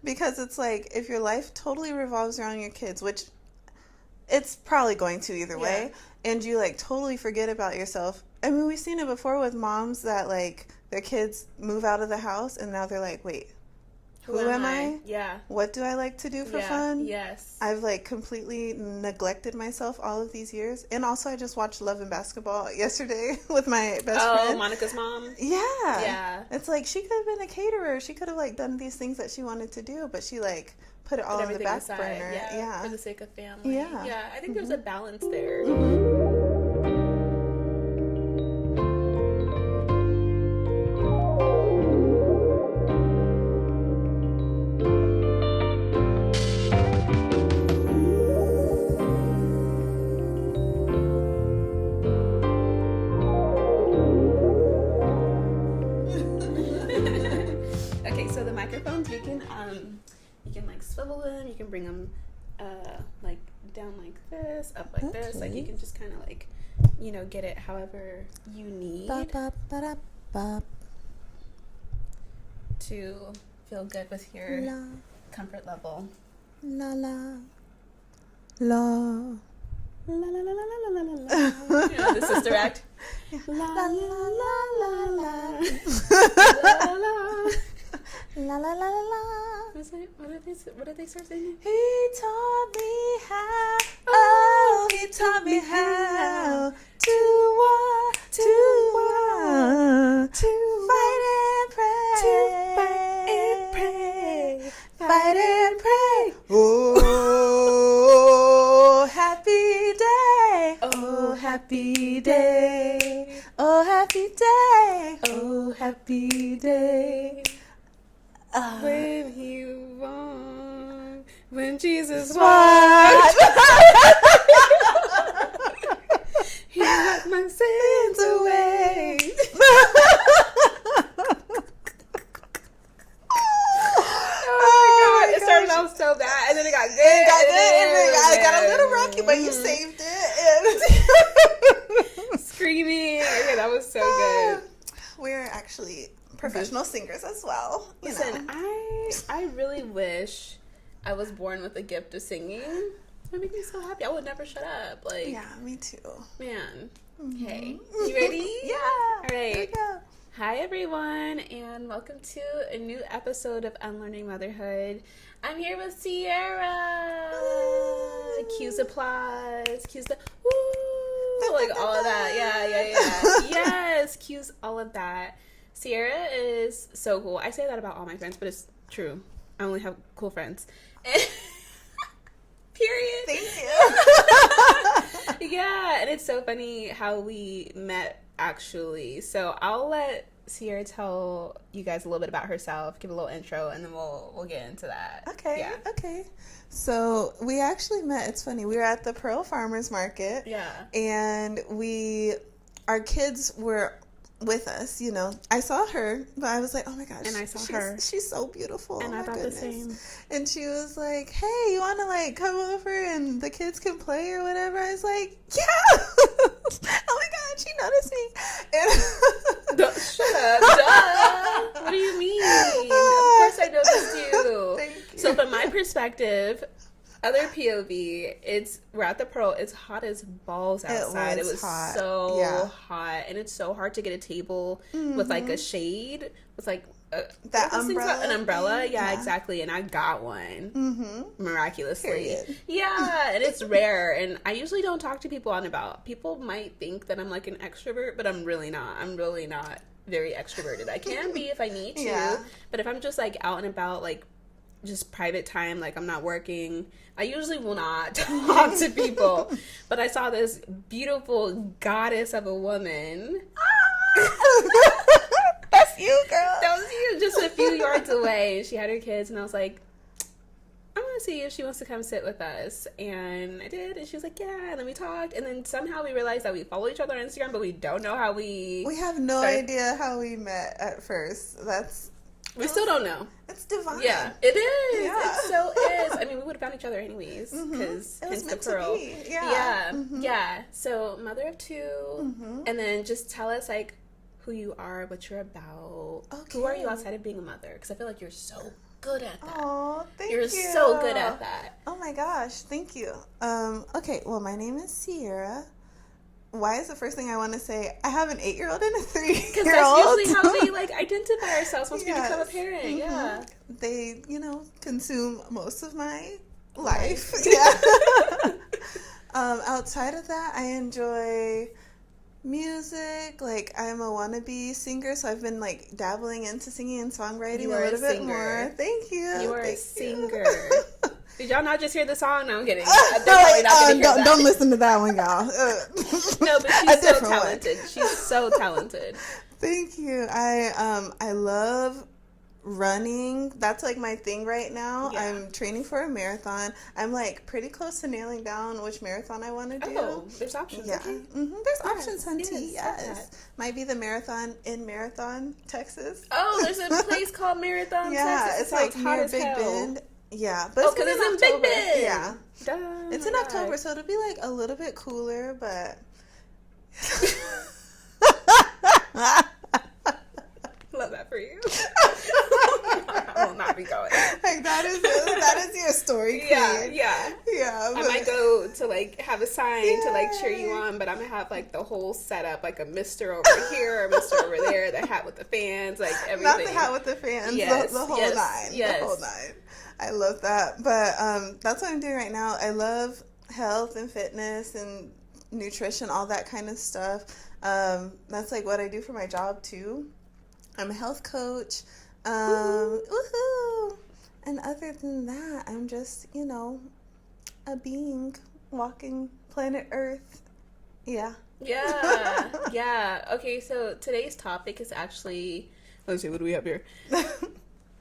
Because it's like, if your life totally revolves around your kids, which it's probably going to either way, and you like totally forget about yourself. I mean, we've seen it before with moms that like their kids move out of the house and now they're like, wait, who am I? Yeah. What do I like to do for fun? Yes. I've like completely neglected myself all of these years. And also I just watched Love and Basketball yesterday with my best friend. Oh, Monica's mom? Yeah. Yeah. It's like she could have been a caterer. She could have like done these things that she wanted to do, but she like put it all on the back burner. Yeah. For the sake of family. Yeah. Yeah. I think there's a balance there. Okay, so the microphones, you can like swivel them, you can bring them like down like this, up like this, like you can just kind of like, you know, get it however you need to feel good with your comfort level. La la la. La la la la la la la la. You know, the sister act. La la la la la. La la. La la la la la. What did they start singing? He taught me how. Oh, he taught me how to walk, to fight and pray, fight and pray. Oh, happy day. Oh, happy day. Oh, happy day. Oh, happy day. When he walked, when Jesus walked, he wiped my sins away. Oh my God. It started off so bad, and then it got good. It got a little rocky, but you saved it. Screaming. Okay, that was so good. We're actually professional singers as well. Listen, I really wish I was born with the gift of singing. It would make me so happy. I would never shut up. Like, yeah, me too. Man. Hey, you ready? Yeah. All right. Here we go. Hi, everyone, and welcome to a new episode of Unlearning Motherhood. I'm here with Sierra. Cues applause. Cues the woo. Like all of that. Yeah. Yes, cues all of that. Sierra is so cool. I say that about all my friends, but it's true. I only have cool friends. Period. Thank you. Yeah, and it's so funny how we met, actually. So I'll let Sierra tell you guys a little bit about herself, give a little intro, and then we'll get into that. Okay. Yeah. Okay. So we actually met. It's funny. We were at the Pearl Farmers Market. Yeah. And our kids were with us, you know. I saw her, but I was like, oh my gosh. And I saw her. She's so beautiful. And I thought the same. And she was like, hey, you want to like come over and the kids can play or whatever? I was like, yeah. Oh my God, she noticed me. And Shut up. Duh. What do you mean? Of course I noticed you. Thank you. So from my perspective, other POV, we're at the Pearl. It's hot as balls outside. It was hot. So hot, and it's so hard to get a table with like a shade with like that umbrella. An umbrella, yeah, exactly. And I got one miraculously. Period. Yeah, and it's rare. And I usually don't talk to people out and about. People might think that I'm like an extrovert, but I'm really not. I'm really not very extroverted. I can be if I need to, but if I'm just like out and about, like just private time, like I'm not working, I usually will not talk to people. But I saw this beautiful goddess of a woman. That's you, girl. That was you, just a few yards away. And she had her kids, and I was like, I want to see if she wants to come sit with us. And I did, and she was like, yeah. And then we talked, and then somehow we realized that we follow each other on Instagram, but we don't know how we have no idea how we met at first. We still don't know. It's divine. Yeah, it is. Yeah. It so is. I mean, we would have found each other anyways, because hence the Pearl. Yeah. Yeah. So, mother of two, and then just tell us like who you are, what you're about. Okay. Who are you outside of being a mother? Because I feel like you're so good at that. Oh, thank you. You're so good at that. Oh my gosh, thank you. Okay, well, my name is Sierra. Why is the first thing I want to say? I have an 8-year-old and a 3-year-old. Because that's usually how we like identify ourselves once we become a parent. Mm-hmm. Yeah. They, consume most of my life. Yeah. Outside of that, I enjoy music. Like, I'm a wannabe singer, so I've been like dabbling into singing and songwriting a little bit more. Thank you. You are a singer. You. Did y'all not just hear the song? No, I'm kidding. Don't listen to that one, y'all. No, but she's so talented. She's so talented. Thank you. I love running. That's like my thing right now. Yeah. I'm training for a marathon. I'm like pretty close to nailing down which marathon I want to do. Oh, there's options. Yeah. Okay. Mm-hmm. There's options, hunty. Yes. Might be the marathon in Marathon, Texas. Oh, there's a place called Marathon, Texas. It's like near Big Bend. Yeah, but because it's in Big Bend. Yeah, it's in October, so it'll be like a little bit cooler, but. Love that for you. I will not be going. Like that is your story, queen. Yeah. I might go to like have a sign to like cheer you on, but I'm gonna have like the whole setup, like a Mister over here or Mister over there, the hat with the fans, like everything. Not the hat with the fans. Yes, the whole nine. Yes. The whole nine. I love that, but that's what I'm doing right now. I love health and fitness and nutrition, all that kind of stuff. That's like what I do for my job too. I'm a health coach. Woohoo! And other than that, I'm just, a being walking planet Earth. Yeah. Yeah. Okay, so today's topic is actually, let's see, what do we have here?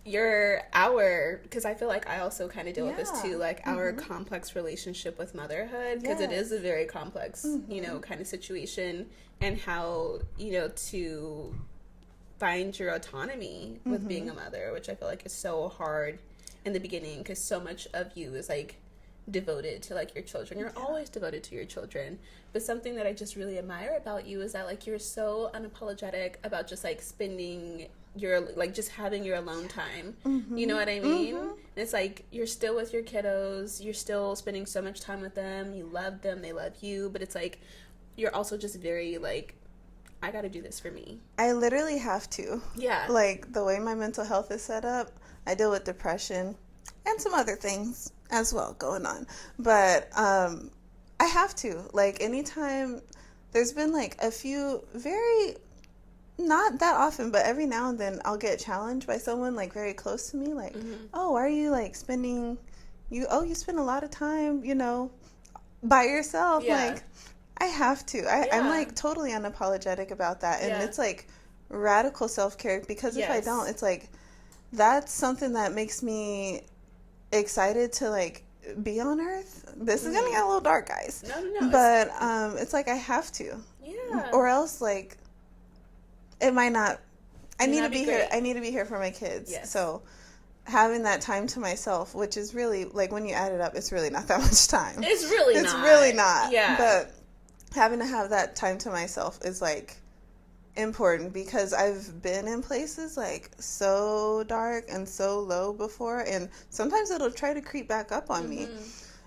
Because I feel like I also kind of deal with this too, like our complex relationship with motherhood, because it is a very complex, kind of situation, and how, to find your autonomy with being a mother, which I feel like is so hard in the beginning, because so much of you is like devoted to like your children. You're always devoted to your children, but something that I just really admire about you is that like you're so unapologetic about just like spending your like just having your alone time. You know what I mean? And it's like you're still with your kiddos, you're still spending so much time with them, you love them, they love you, but it's like you're also just very like, I gotta do this for me. I literally have to. Yeah. Like the way my mental health is set up, I deal with depression and some other things as well going on, but I have to, like, anytime there's been like a few very, not that often, but every now and then I'll get challenged by someone like very close to me, like, oh, why are you like spending, you spend a lot of time, by yourself. Like, I have to. I'm like totally unapologetic about that, and it's like radical self-care, because if I don't, it's like that's something that makes me excited to like be on Earth. This is gonna get a little dark, guys. No. But it's like I have to. Yeah. Or else like it might not. I need to be here. I need to be here for my kids. Yes. So having that time to myself, which is really like when you add it up, it's really not that much time. It's really not. Yeah. But having to have that time to myself is like important, because I've been in places like so dark and so low before, and sometimes it'll try to creep back up on me.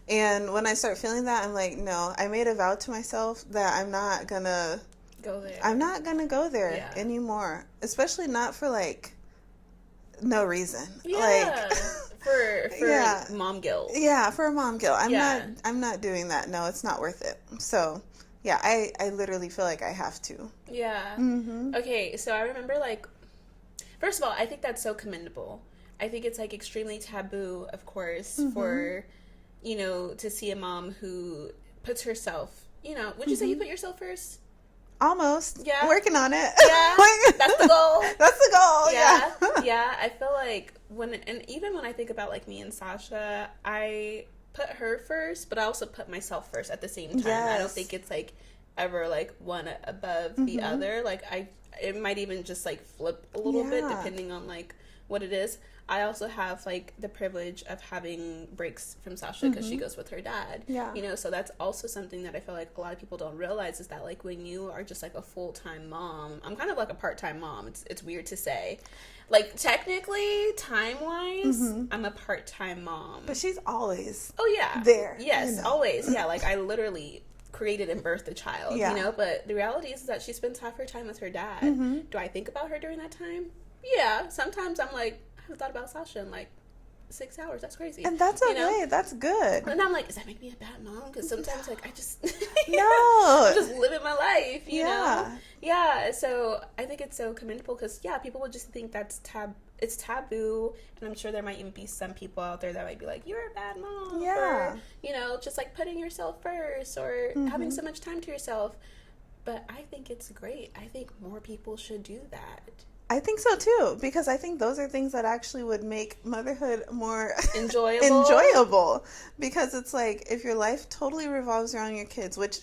And when I start feeling that, I'm like, no, I made a vow to myself that I'm not gonna go there. I'm not gonna go there anymore, especially not for like no reason. Like for mom guilt. Yeah, for mom guilt. I'm not doing that. No, it's not worth it. So yeah, I literally feel like I have to. Yeah. Okay, so I remember, like, first of all, I think that's so commendable. I think it's, like, extremely taboo, of course, for, to see a mom who puts herself, would you say you put yourself first? Almost. Yeah. Working on it. Yeah. That's the goal. That's the goal. Yeah. Yeah. I feel like even when I think about, like, me and Sasha, I put her first, but I also put myself first at the same time. Yes. I don't think it's like ever like one above the other. Like it might even just like flip a little bit depending on like what it is. I also have like the privilege of having breaks from Sasha because she goes with her dad. Yeah. You know, so that's also something that I feel like a lot of people don't realize is that like when you are just like a full-time mom, I'm kind of like a part-time mom. It's weird to say. Like technically, time-wise, I'm a part-time mom. But she's always there. Yes, you know. always. Yeah, like I literally created and birthed a child, you know, but the reality is that she spends half her time with her dad. Do I think about her during that time? Yeah, sometimes I'm like, I haven't thought about Sasha in like 6 hours. That's crazy. And that's okay. You know? That's good. And I'm like, does that make me a bad mom? Because sometimes like I just no, I'm just living my life, you know? Yeah. So I think it's so commendable because people would just think that's it's taboo, and I'm sure there might even be some people out there that might be like, you're a bad mom for, you know, just like putting yourself first or having so much time to yourself. But I think it's great. I think more people should do that. I think so too, because I think those are things that actually would make motherhood more enjoyable. Because it's like if your life totally revolves around your kids, which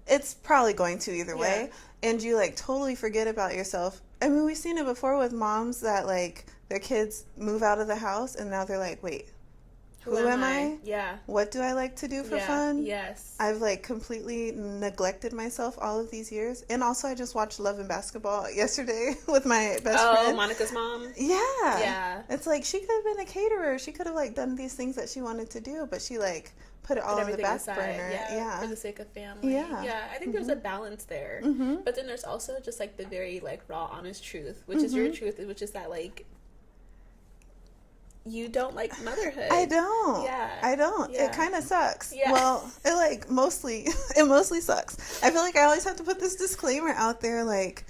it's probably going to either way, and you like totally forget about yourself. I mean, we've seen it before with moms that like their kids move out of the house and now they're like, wait, who am I? Yeah. What do I like to do for fun? Yes. I've like completely neglected myself all of these years. And also I just watched Love and Basketball yesterday with my best friend. Oh, Monica's mom? Yeah. Yeah. It's like she could have been a caterer. She could have like done these things that she wanted to do, but she like put it all on the back burner. Yeah. For the sake of family. Yeah. I think there's a balance there. But then there's also just like the very like raw, honest truth, which is your truth, which is that like you don't like motherhood. I don't. Yeah. I don't. Yeah. It kind of sucks. Yeah. Well, it mostly sucks. I feel like I always have to put this disclaimer out there, like,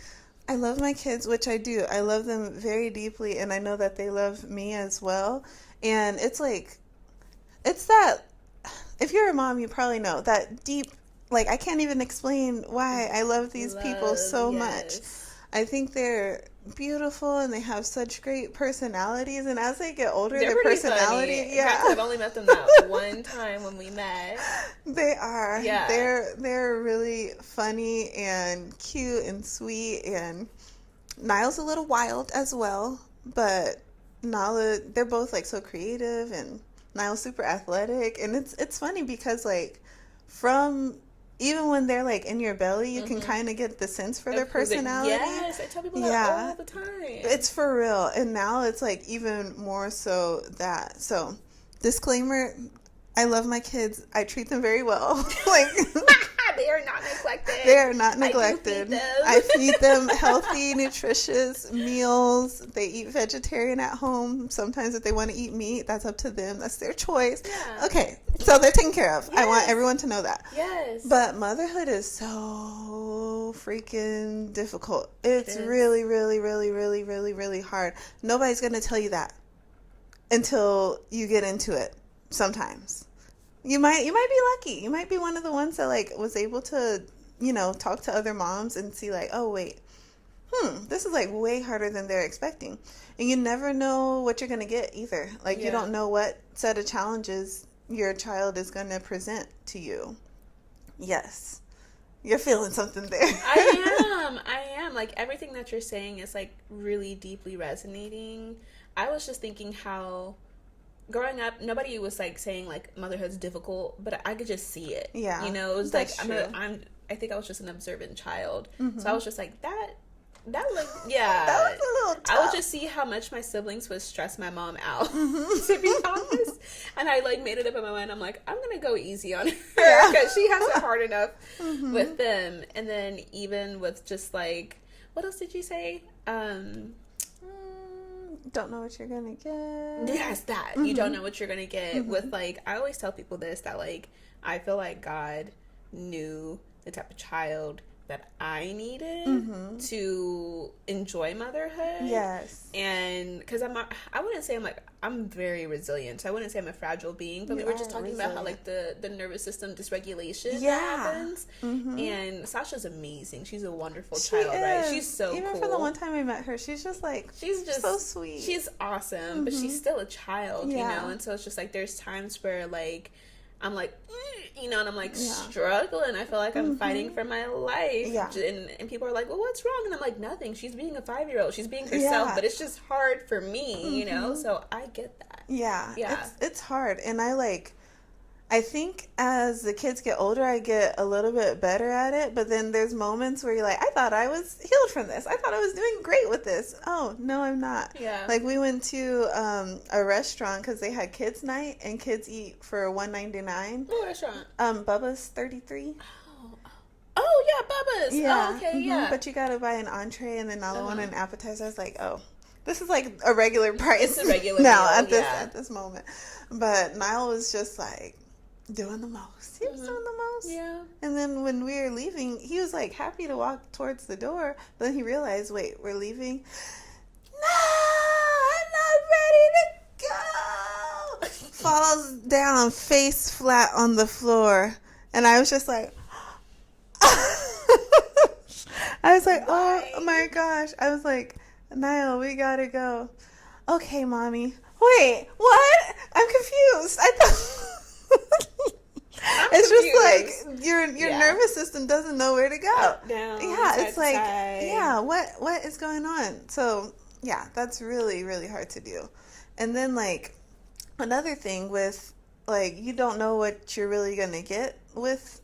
I love my kids, which I do. I love them very deeply, and I know that they love me as well. And it's like, it's that, if you're a mom, you probably know, that deep, like, I can't even explain why I love these people so much. I think they're beautiful and they have such great personalities, and as they get older, their personality funny. I've only met them that one time when we met. They are they're really funny and cute and sweet, and Niall's a little wild as well, but Nala, they're both like so creative, and Niall's super athletic, and it's funny because like from even when they're like in your belly, you can kind of get the sense for their personality. Yes, I tell people that all the time. It's for real. And now it's like even more so that. So, disclaimer, I love my kids. I treat them very well. Like they are not neglected. They are not neglected. I feed them healthy, nutritious meals. They eat vegetarian at home. Sometimes if they want to eat meat, that's up to them. That's their choice. Yeah. Okay, so they're taken care of. Yes. I want everyone to know that. Yes. But motherhood is so freaking difficult. It's really, really, really, really, really, really hard. Nobody's going to tell you that until you get into it sometimes. You might be lucky. You might be one of the ones that like was able to, you know, talk to other moms and see like, oh wait, this is like way harder than they're expecting. And you never know what you're gonna get either. Like you don't know what set of challenges your child is gonna present to you. Yes. You're feeling something there. I am. Like everything that you're saying is like really deeply resonating. I was just thinking how growing up, nobody was like saying like motherhood's difficult, but I could just see it. Yeah, you know, it was like I think I was just an observant child, so I was just like that like that was a little tough. I would just see how much my siblings would stress my mom out, to be honest. And I like made it up in my mind. I'm like, I'm gonna go easy on her because she has it hard enough with them. And then even with just like, what else did you say? Don't know what you're gonna get. Yes, that. You don't know what you're gonna get with like, I always tell people this, that like I feel like God knew the type of child that I needed to enjoy motherhood. Yes. And because I wouldn't say I'm very resilient. So I wouldn't say I'm a fragile being, but we were just talking about how like the nervous system dysregulation happens. And Sasha's amazing. She's a wonderful child, right? She's so cool. Even for the one time I met her, she's just so sweet. She's awesome, but she's still a child, you know? And so it's just like there's times where like I'm like, you know, and I'm like struggling. I feel like I'm fighting for my life. Yeah. And people are like, well, what's wrong? And I'm like, nothing. She's being a 5-year-old. She's being herself, but it's just hard for me, you know? So I get that. Yeah. It's hard. And I think as the kids get older, I get a little bit better at it. But then there's moments where you're like, I thought I was healed from this. I thought I was doing great with this. Oh, no, I'm not. Yeah. Like we went to a restaurant because they had kids night and kids eat for $1.99. What restaurant? Bubba's 33. Oh, yeah, Bubba's. Yeah. Oh, okay, yeah. But you got to buy an entree and then another one an appetizer. I was like, oh, this is like a regular price. It's a regular now meal, at this moment. But Niall was just like, doing the most. He was doing the most. Yeah. And then when we were leaving, he was like happy to walk towards the door. But then he realized, wait, we're leaving? No, I'm not ready to go. Falls down face flat on the floor. And I was just like, I was like, oh my gosh. I was like, Niall, we gotta go. Okay, mommy. Wait, what? I'm confused. I thought... It's just like your nervous system doesn't know where to go. Up, down, it's like side. what is going on? So that's really, really hard to do. And then like another thing with like you don't know what you're really gonna get with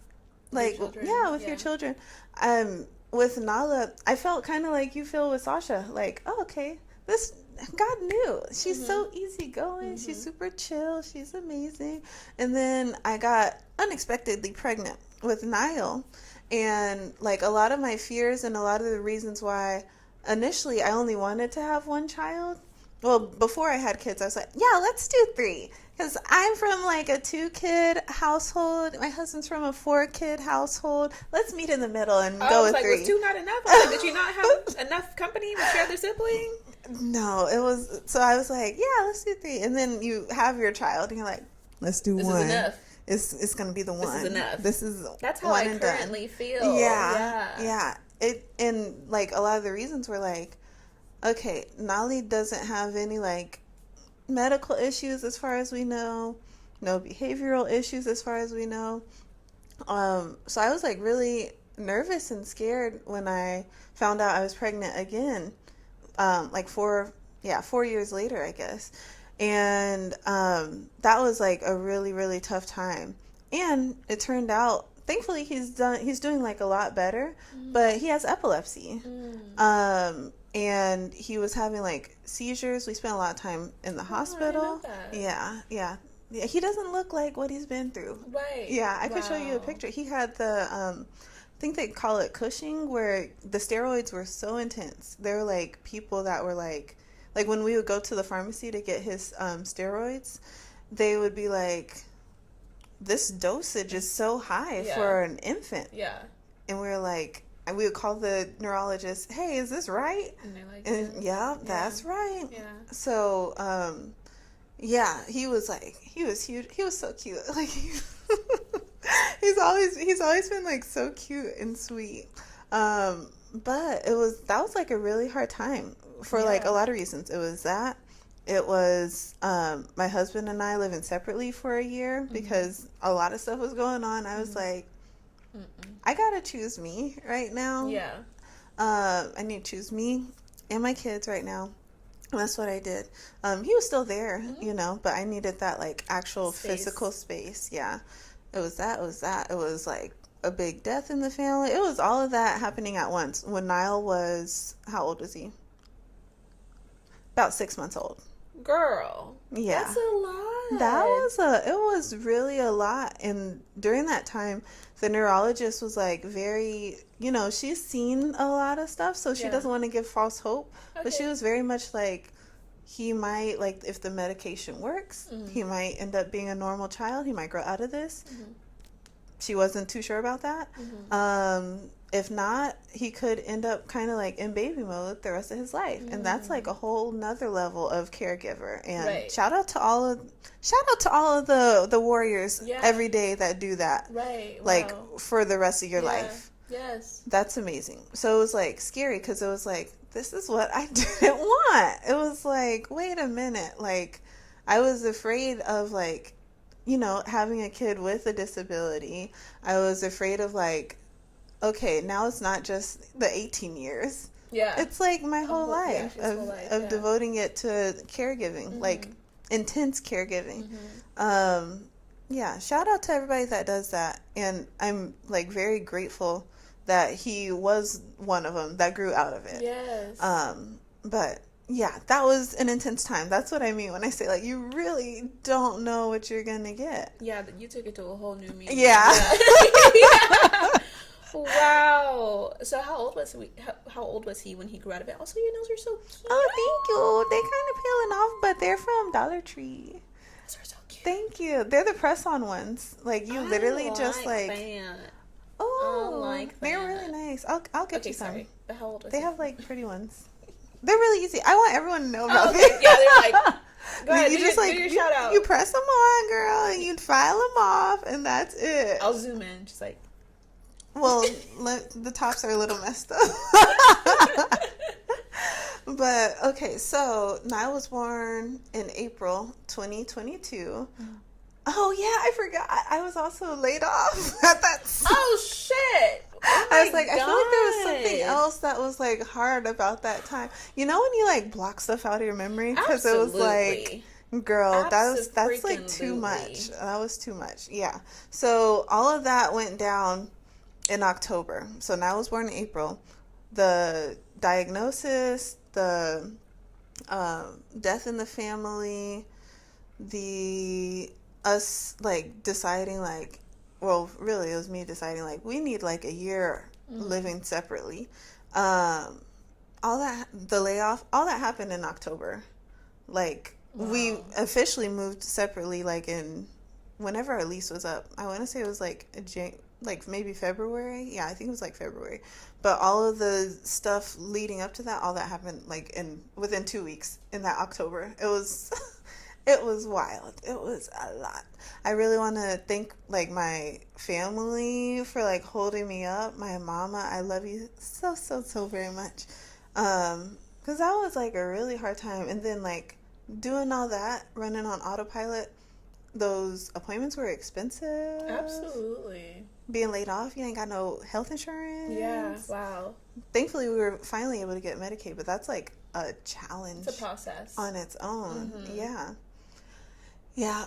like your children. With Nala, I felt kind of like you feel with Sasha. Like, oh, okay, this. God knew. She's so easygoing. She's super chill. She's amazing. And then I got unexpectedly pregnant with Niall. And like a lot of my fears and a lot of the reasons why initially I only wanted to have one child. Well, before I had kids, I was like, yeah, let's do 3. Because I'm from like a 2-kid household. My husband's from a 4-kid household. Let's meet in the middle and go with 3. Was 2 not enough? I was like, did you not have enough company with your other sibling? No, it was, so I was like, yeah, let's do 3. And then you have your child and you're like, let's do 1. This is enough. It's going to be the 1. This is enough. That's how I currently feel. Yeah. And like a lot of the reasons were like, okay, Nolly doesn't have any like medical issues as far as we know, no behavioral issues as far as we know. So I was like really nervous and scared when I found out I was pregnant again. Like 4 years later, I guess. And that was like a really, really tough time. And it turned out, thankfully, he's doing like a lot better, but he has epilepsy. And he was having like seizures. We spent a lot of time in the hospital. I didn't know that. Yeah. He doesn't look like what he's been through. Right. Yeah, I could show you a picture. He had the I think they call it Cushing, where the steroids were so intense. There were like people that were like when we would go to the pharmacy to get his steroids, they would be like, this dosage is so high for an infant. Yeah. And we were like, and we would call the neurologist, hey, is this right? And they're like, that's right. Yeah. So, he was like, he was huge. He was so cute. Like, he's always been like so cute and sweet. But that was like a really hard time for like a lot of reasons. It was that. It was my husband and I living separately for a year because a lot of stuff was going on. I was like, I gotta choose me right now. Yeah. I need to choose me and my kids right now. And that's what I did. He was still there, but I needed that like actual physical space. Yeah. It was that. It was like a big death in the family. It was all of that happening at once. When Niall was, how old was he? About 6 months old. Girl. Yeah. That's a lot. It was really a lot. And during that time, the neurologist was like very, she's seen a lot of stuff, so she doesn't want to give false hope. Okay. But she was very much like, he might, like, if the medication works, he might end up being a normal child. He might grow out of this. She wasn't too sure about that. If not, he could end up kind of like in baby mode the rest of his life. And that's like a whole nother level of caregiver. And shout out to all of the warriors every day that do that. Right. Like for the rest of your life. Yes. That's amazing. So it was like scary because it was like, this is what I didn't want. It was like, wait a minute. Like I was afraid of like you know, having a kid with a disability, I was afraid of like, okay, now it's not just the 18 years. Yeah. It's like my whole life of yeah. devoting it to caregiving, like intense caregiving. Yeah, shout out to everybody that does that. And I'm like very grateful that he was one of them that grew out of it. Yes. But yeah, that was an intense time. That's what I mean when I say like you really don't know what you're gonna get. Yeah, you took it to a whole new meaning. Yeah. Yeah. Wow. So how old was he? How old was he when he grew out of it? Also, your nails are so cute. Oh, thank you. They kind of peeling off, but they're from Dollar Tree. Those are so cute. Thank you. They're the press-on ones. Like you literally just like. That. Oh, I like they're that. really nice. I'll get you some. Sorry. But how old was They he? have like pretty ones. They're really easy. I want everyone to know about okay. this. Yeah, they're like. Go ahead. You Do just your, like do your shout out. You press them on, girl, and you file them off, and that's it. I'll zoom in. Just like. Well, the tops are a little messed up. But, okay, so Niall was born in April 2022. Oh, yeah, I forgot. I was also laid off at that time. Oh, shit. Oh I was like, God. I feel like there was something else that was, like, hard about that time. You know when you, like, block stuff out of your memory? Because it was like... Girl, that's like too much. That was too much. Yeah. So all of that went down in October. So now I was born in April. The diagnosis, the death in the family, us like deciding like, well, really it was me deciding like we need like a year living separately. All that, the layoff, all that happened in October. Like we officially moved separately like in whenever our lease was up. I want to say it was like maybe February. Yeah, I think it was like February. But all of the stuff leading up to that, all that happened like within 2 weeks in that October. It was it was wild. It was a lot. I really want to thank like my family for like holding me up. My mama, I love you so very much. Cuz that was like a really hard time, and then like doing all that, running on autopilot, those appointments were expensive. Absolutely. Being laid off, you ain't got no health insurance. Yeah, wow. Thankfully, we were finally able to get Medicaid, but that's like a challenge. It's a process. On its own. Yeah. Yeah.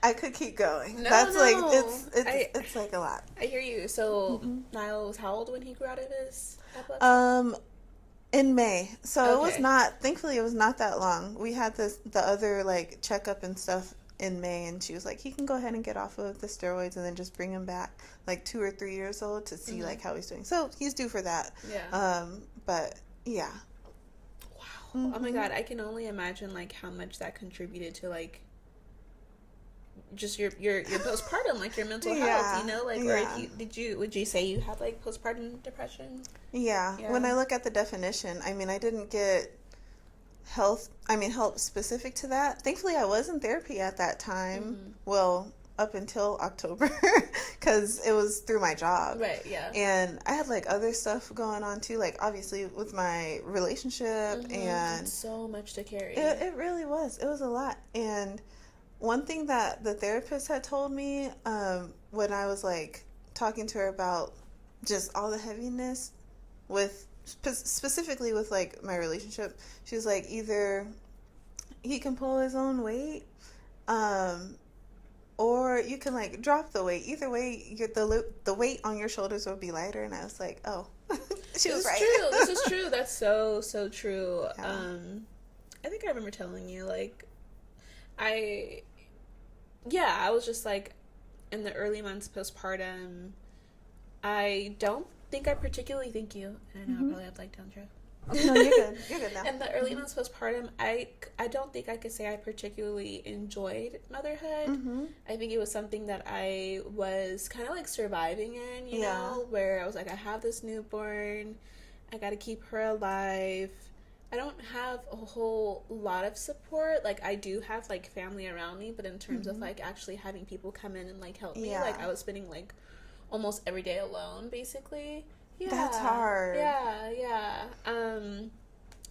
I could keep going. That's like, it's like a lot. I hear you. So, Niall was how old when he grew out of his epilepsy? In May. So it was not, thankfully it was not that long. We had the other like checkup and stuff in May, and she was like, he can go ahead and get off of the steroids and then just bring him back like 2 or 3 years old to see like how he's doing. So he's due for that. Yeah. But yeah. Wow. Oh my God. I can only imagine like how much that contributed to like just your postpartum, like your mental health, you know, like, or if would you say you had like postpartum depression? Yeah. When I look at the definition, I mean, I didn't get help specific to that. Thankfully, I was in therapy at that time. Well, up until October, because it was through my job. Right, yeah. And I had like other stuff going on too, like obviously with my relationship, and so much to carry. It really was. It was a lot. And one thing that the therapist had told me when I was like talking to her about just all the heaviness with specifically with like my relationship, she was like, either he can pull his own weight, or you can like drop the weight. Either way, the weight on your shoulders will be lighter. And I was like, oh, she was right. True. This is true. That's so true. Yeah. I think I remember telling you like I was just like in the early months postpartum. I don't think I particularly thank you. And I know I probably have like down No, you're good. You're good now. In the early months postpartum, I don't think I could say I particularly enjoyed motherhood. I think it was something that I was kind of like surviving in, you know, where I was like, I have this newborn, I got to keep her alive. I don't have a whole lot of support. Like, I do have like family around me, but in terms of like actually having people come in and like help me, like I was spending like almost every day alone, basically. Yeah. That's hard. Yeah.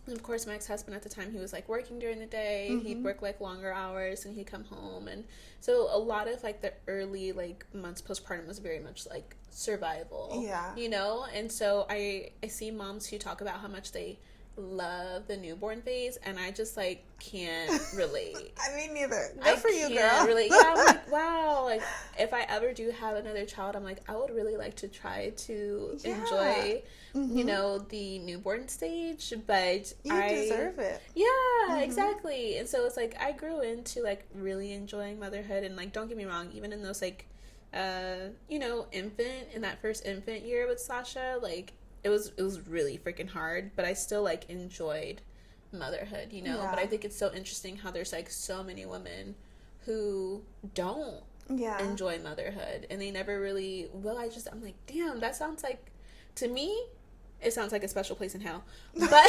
And of course, my ex-husband at the time, he was like working during the day. Mm-hmm. He'd work like longer hours and he'd come home. And so a lot of like the early like months postpartum was very much like survival. Yeah. You know? And so I see moms who talk about how much they love the newborn phase, and I just like can't relate. I mean, neither. Good for you, girl. Really, yeah, I'm like, wow. Like, if I ever do have another child, I'm like, I would really like to try to enjoy, you know, the newborn stage. But you deserve it. Yeah, exactly. And so it's like I grew into like really enjoying motherhood, and like don't get me wrong, even in those like, you know, in that first infant year with Sasha, like. It was really freaking hard, but I still like enjoyed motherhood, you know. Yeah. But I think it's so interesting how there's like so many women who don't enjoy motherhood, and they never really will. I'm like, damn, that sounds like, to me, it sounds like a special place in hell. But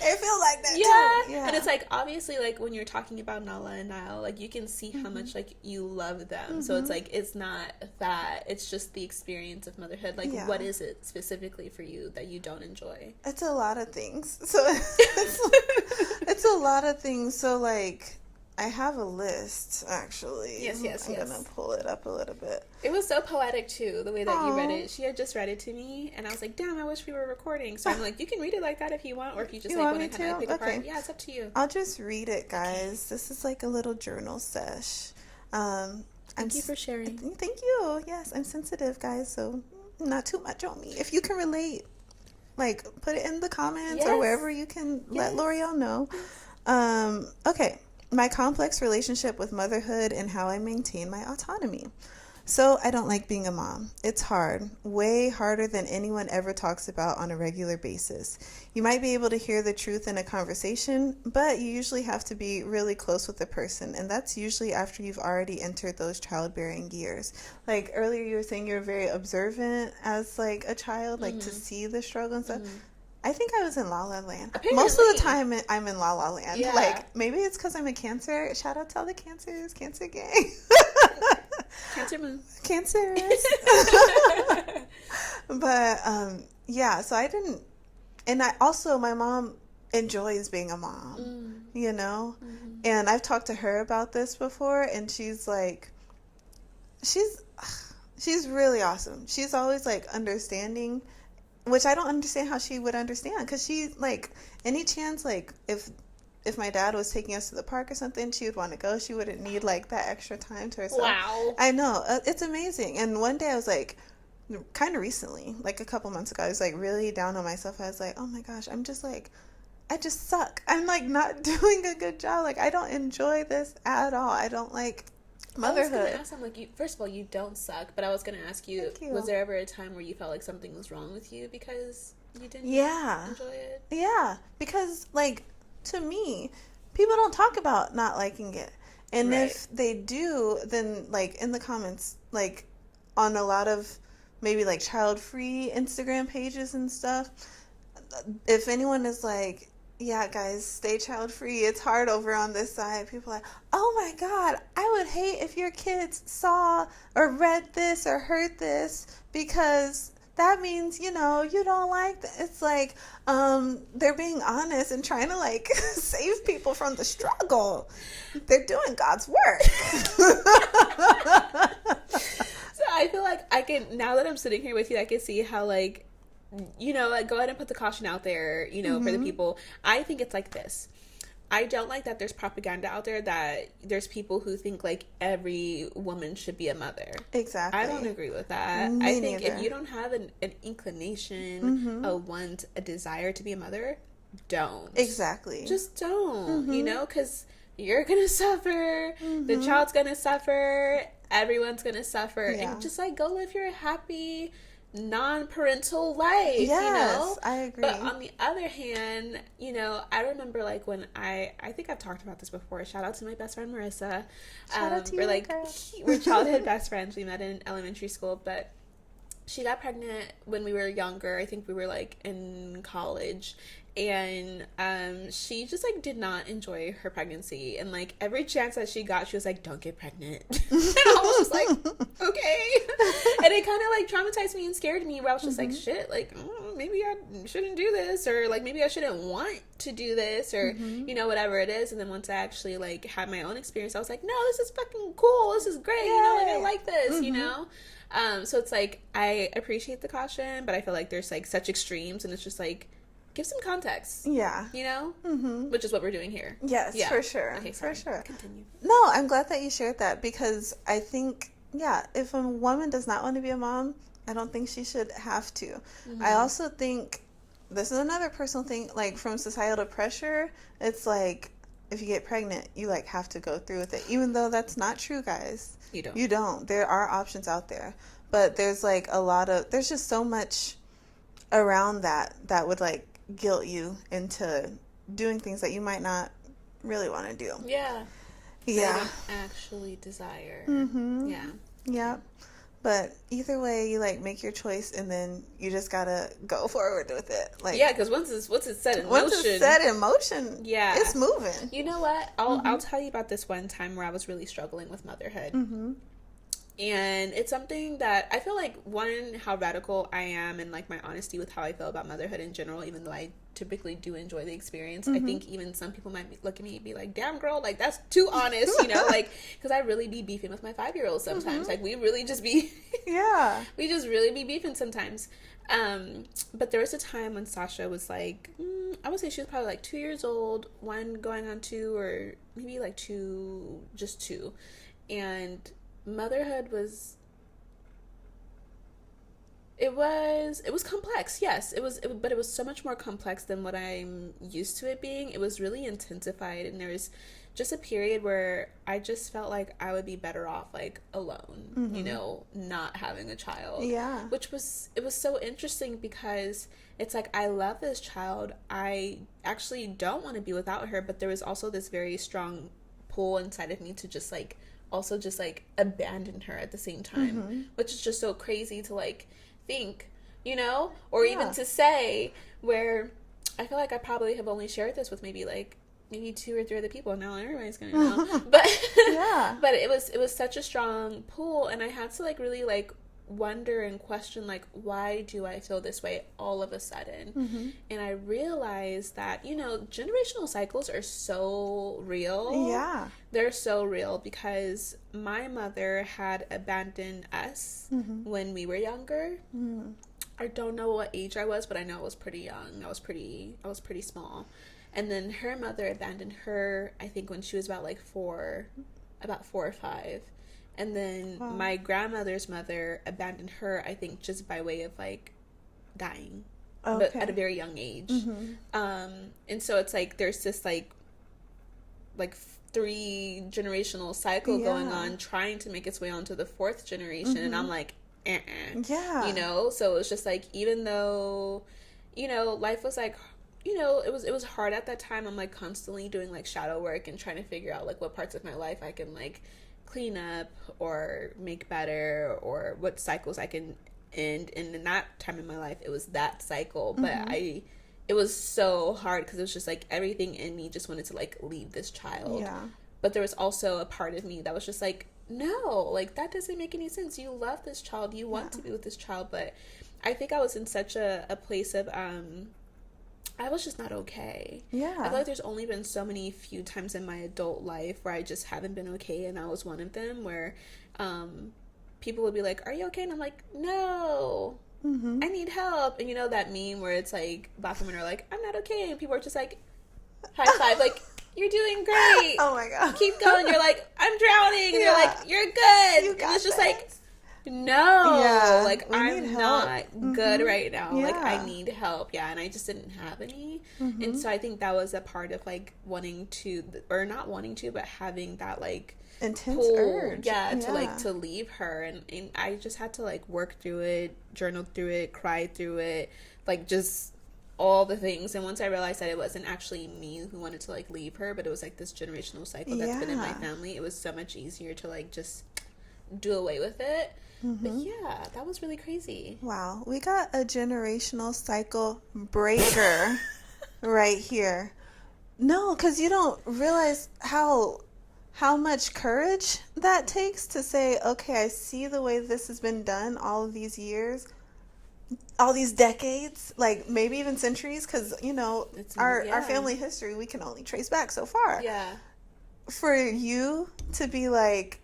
it feels like that too. Yeah. And it's like, obviously, like when you're talking about Nala and Niall, like you can see how much like you love them. So it's like, it's not that, it's just the experience of motherhood. Like, what is it specifically for you that you don't enjoy? It's a lot of things. So it's a lot of things. So like, I have a list, actually. Yes. I'm going to pull it up a little bit. It was so poetic, too, the way that you read it. She had just read it to me, and I was like, damn, I wish we were recording. So I'm like, you can read it like that if you want, or if you just like want to kind of pick apart. Yeah, it's up to you. I'll just read it, guys. This is like a little journal sesh. Thank you for sharing. Thank you. Yes, I'm sensitive, guys, so not too much on me. If you can relate, like, put it in the comments or wherever you can let L'Oreal know. Okay. My complex relationship with motherhood and how I maintain my autonomy. So I don't like being a mom. It's hard, way harder than anyone ever talks about on a regular basis. You might be able to hear the truth in a conversation, but you usually have to be really close with the person, and that's usually after you've already entered those childbearing years. Like earlier you were saying you're very observant as like a child, like to see the struggle and stuff. I think I was in La La Land. Apparently. Most of the time I'm in La La Land. Yeah. Like, maybe it's because I'm a Cancer. Shout out to all the Cancers. Cancer gang. Cancer moon. Cancerous. But, yeah, so I didn't... And my mom enjoys being a mom, you know? And I've talked to her about this before, and she's like... She's really awesome. She's always, like, understanding... Which I don't understand how she would understand, because she, like, any chance, like, if my dad was taking us to the park or something, she would want to go. She wouldn't need, like, that extra time to herself. Wow. I know. It's amazing. And one day I was, like, kind of recently, like a couple months ago, I was, like, really down on myself. I was like, oh, my gosh, I'm just, like, I just suck. I'm, like, not doing a good job. Like, I don't enjoy this at all. I don't like... Motherhood. I was going to ask, I'm like, first of all, you don't suck, but I was going to ask you, was there ever a time where you felt like something was wrong with you because you didn't enjoy it? Yeah, because, like, to me, people don't talk about not liking it. And if they do, then, like, in the comments, like, on a lot of maybe, like, child-free Instagram pages and stuff, if anyone is like... Yeah, guys, stay child-free. It's hard over on this side. People are like, oh my God, I would hate if your kids saw or read this or heard this, because that means, you know, you don't like that. It's like, they're being honest and trying to, like, save people from the struggle. They're doing God's work. So I feel like now that I'm sitting here with you, I can see how, like, you know, like, go ahead and put the caution out there, you know, for the people. I think it's like this. I don't like that there's propaganda out there that there's people who think, like, every woman should be a mother. Exactly. I don't agree with that. I think if you don't have an inclination, a want, a desire to be a mother, don't. Exactly. Just don't, you know, because you're going to suffer. The child's going to suffer. Everyone's going to suffer. And just, like, go live your happy... non-parental life, you know? I agree. But on the other hand, you know, I remember, like, when I think I've talked about this before. Shout out to my best friend Marissa. Shout out to we're you, like girl. We're childhood best friends. We met in elementary school, but she got pregnant when we were younger. I think we were, like, in college. And she just, like, did not enjoy her pregnancy. And, like, every chance that she got, she was like, don't get pregnant. And I was just like, okay. And it kind of, like, traumatized me and scared me, where I was just like, shit, like, maybe I shouldn't do this, or like maybe I shouldn't want to do this, or you know, whatever it is. And then once I actually like had my own experience, I was like, no, this is fucking cool, this is great. You know, like I like this. You know. So it's like, I appreciate the caution, but I feel like there's like such extremes, and it's just like, give some context. Yeah. You know? Which is what we're doing here. Yes, yeah. for sure. Okay, sorry. For sure. Continue. No, I'm glad that you shared that, because I think, yeah, if a woman does not want to be a mom, I don't think she should have to. I also think, this is another personal thing, like from societal pressure, it's like, if you get pregnant, you like have to go through with it, even though that's not true, guys. You don't. There are options out there, but there's like there's just so much around that would like guilt you into doing things that you might not really want to do. Yeah. Yeah. I don't actually desire. Yeah. Yeah. But either way, you like make your choice, and then you just gotta go forward with it. Like, yeah, because once it's set in motion. Once it's set in motion, yeah, it's moving. You know what? I'll tell you about this one time where I was really struggling with motherhood. And it's something that I feel like, one, how radical I am, and like my honesty with how I feel about motherhood in general, even though I typically do enjoy the experience. I think even some people might look at me and be like, damn girl, like that's too honest, you know, like, because I really be beefing with my 5-year-old sometimes. Like we really just be we just really be beefing sometimes. But there was a time when Sasha was like, I would say she was probably like 2 years old, one going on 2, or maybe like 2, just 2. And motherhood was complex. Yes, but it was so much more complex than what I'm used to it being. It was really intensified, and there was just a period where I just felt like I would be better off like alone, you know, not having a child. Yeah. It was so interesting, because it's like, I love this child. I actually don't want to be without her, but there was also this very strong pull inside of me to just like also just like abandon her at the same time, which is just so crazy to like think, you know, or even to say, where I feel like I probably have only shared this with maybe 2 or 3 other people. Now everybody's gonna know. But but it was such a strong pull, and I had to like really like wonder and question, like, why do I feel this way all of a sudden? And I realized that, you know, generational cycles are so real. Yeah. They're so real, because my mother had abandoned us when we were younger. I don't know what age I was, but I know I was pretty young. I was pretty small. And then her mother abandoned her, I think, when she was about 4 or 5. And then my grandmother's mother abandoned her, I think, just by way of like dying, but at a very young age. And so it's like there's this like 3 generational cycle going on, trying to make its way onto the 4th generation, and I'm like, yeah, you know. So it's just like, even though, you know, life was like, you know, it was hard at that time. I'm like constantly doing like shadow work and trying to figure out like what parts of my life I can like clean up or make better, or what cycles I can end. And in that time in my life, it was that cycle. But it was so hard, because it was just like everything in me just wanted to like leave this child. Yeah. But there was also a part of me that was just like, no, like that doesn't make any sense. You love this child, you want to be with this child. But I think I was in such a place of I was just not okay. Yeah. I feel like there's only been so many few times in my adult life where I just haven't been okay, and I was one of them, where people would be like, are you okay? And I'm like, no, I need help. And you know that meme where it's like black women are like, I'm not okay, and people are just like, high five, like, you're doing great. Oh my god. Keep going. You're like, I'm drowning. And you're like, you're good. You got and it's just this. like, no, like, we I'm need not help. good right now. Yeah. Like, I need help. Yeah, and I just didn't have any. And so I think that was a part of like wanting to, or not wanting to, but having that like intense pull, urge. to like to leave her. And I just had to like work through it, journal through it, cry through it, like just all the things. And once I realized that it wasn't actually me who wanted to like leave her, but it was like this generational cycle that's been in my family, it was so much easier to like just do away with it. But yeah, that was really crazy. Wow, we got a generational cycle breaker right here. No, because you don't realize how much courage that takes to say, okay, I see the way this has been done all of these years. all these decades, like maybe even centuries, because our family history, we can only trace back so far. Yeah. For you to be like,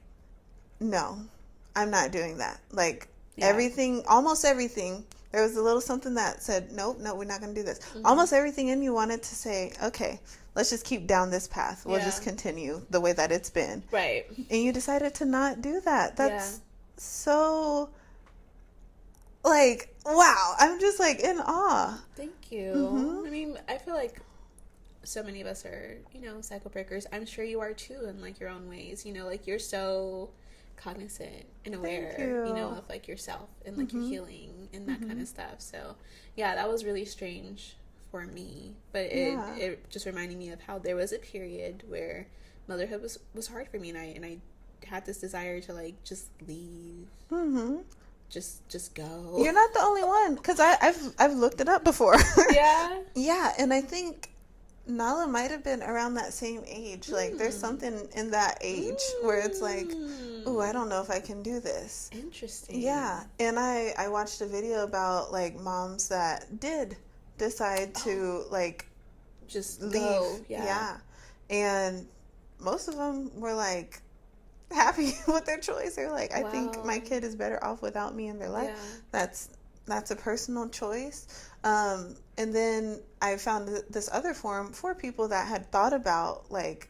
no, I'm not doing that. Like everything, almost everything. There was a little something that said, nope, no, we're not going to do this. Almost everything in you wanted to say, okay, let's just keep down this path. We'll just continue the way that it's been. Right. And you decided to not do that. That's so, like, wow. I'm just, like, in awe. Thank you. I mean, I feel like so many of us are, cycle breakers. I'm sure you are too in, like, your own ways. Like, you're so cognizant and aware, of, like, yourself and, like, your healing and that kind of stuff. So, yeah, that was really strange for me. But it just reminded me of how there was a period where motherhood was hard for me, and I had this desire to, like, just leave. Just go. You're not the only one, because I've looked it up before. Yeah? Yeah, and I think Nala might have been around that same age. Like, there's something in that age where it's like, ooh, I don't know if I can do this. Interesting. Yeah, and I watched a video about, like, moms that did decide to, like, just leave. Go. Yeah. And most of them were, like, happy with their choice. They're like, I think my kid is better off without me in their life. Yeah. That's a personal choice. And then I found this other forum for people that had thought about, like,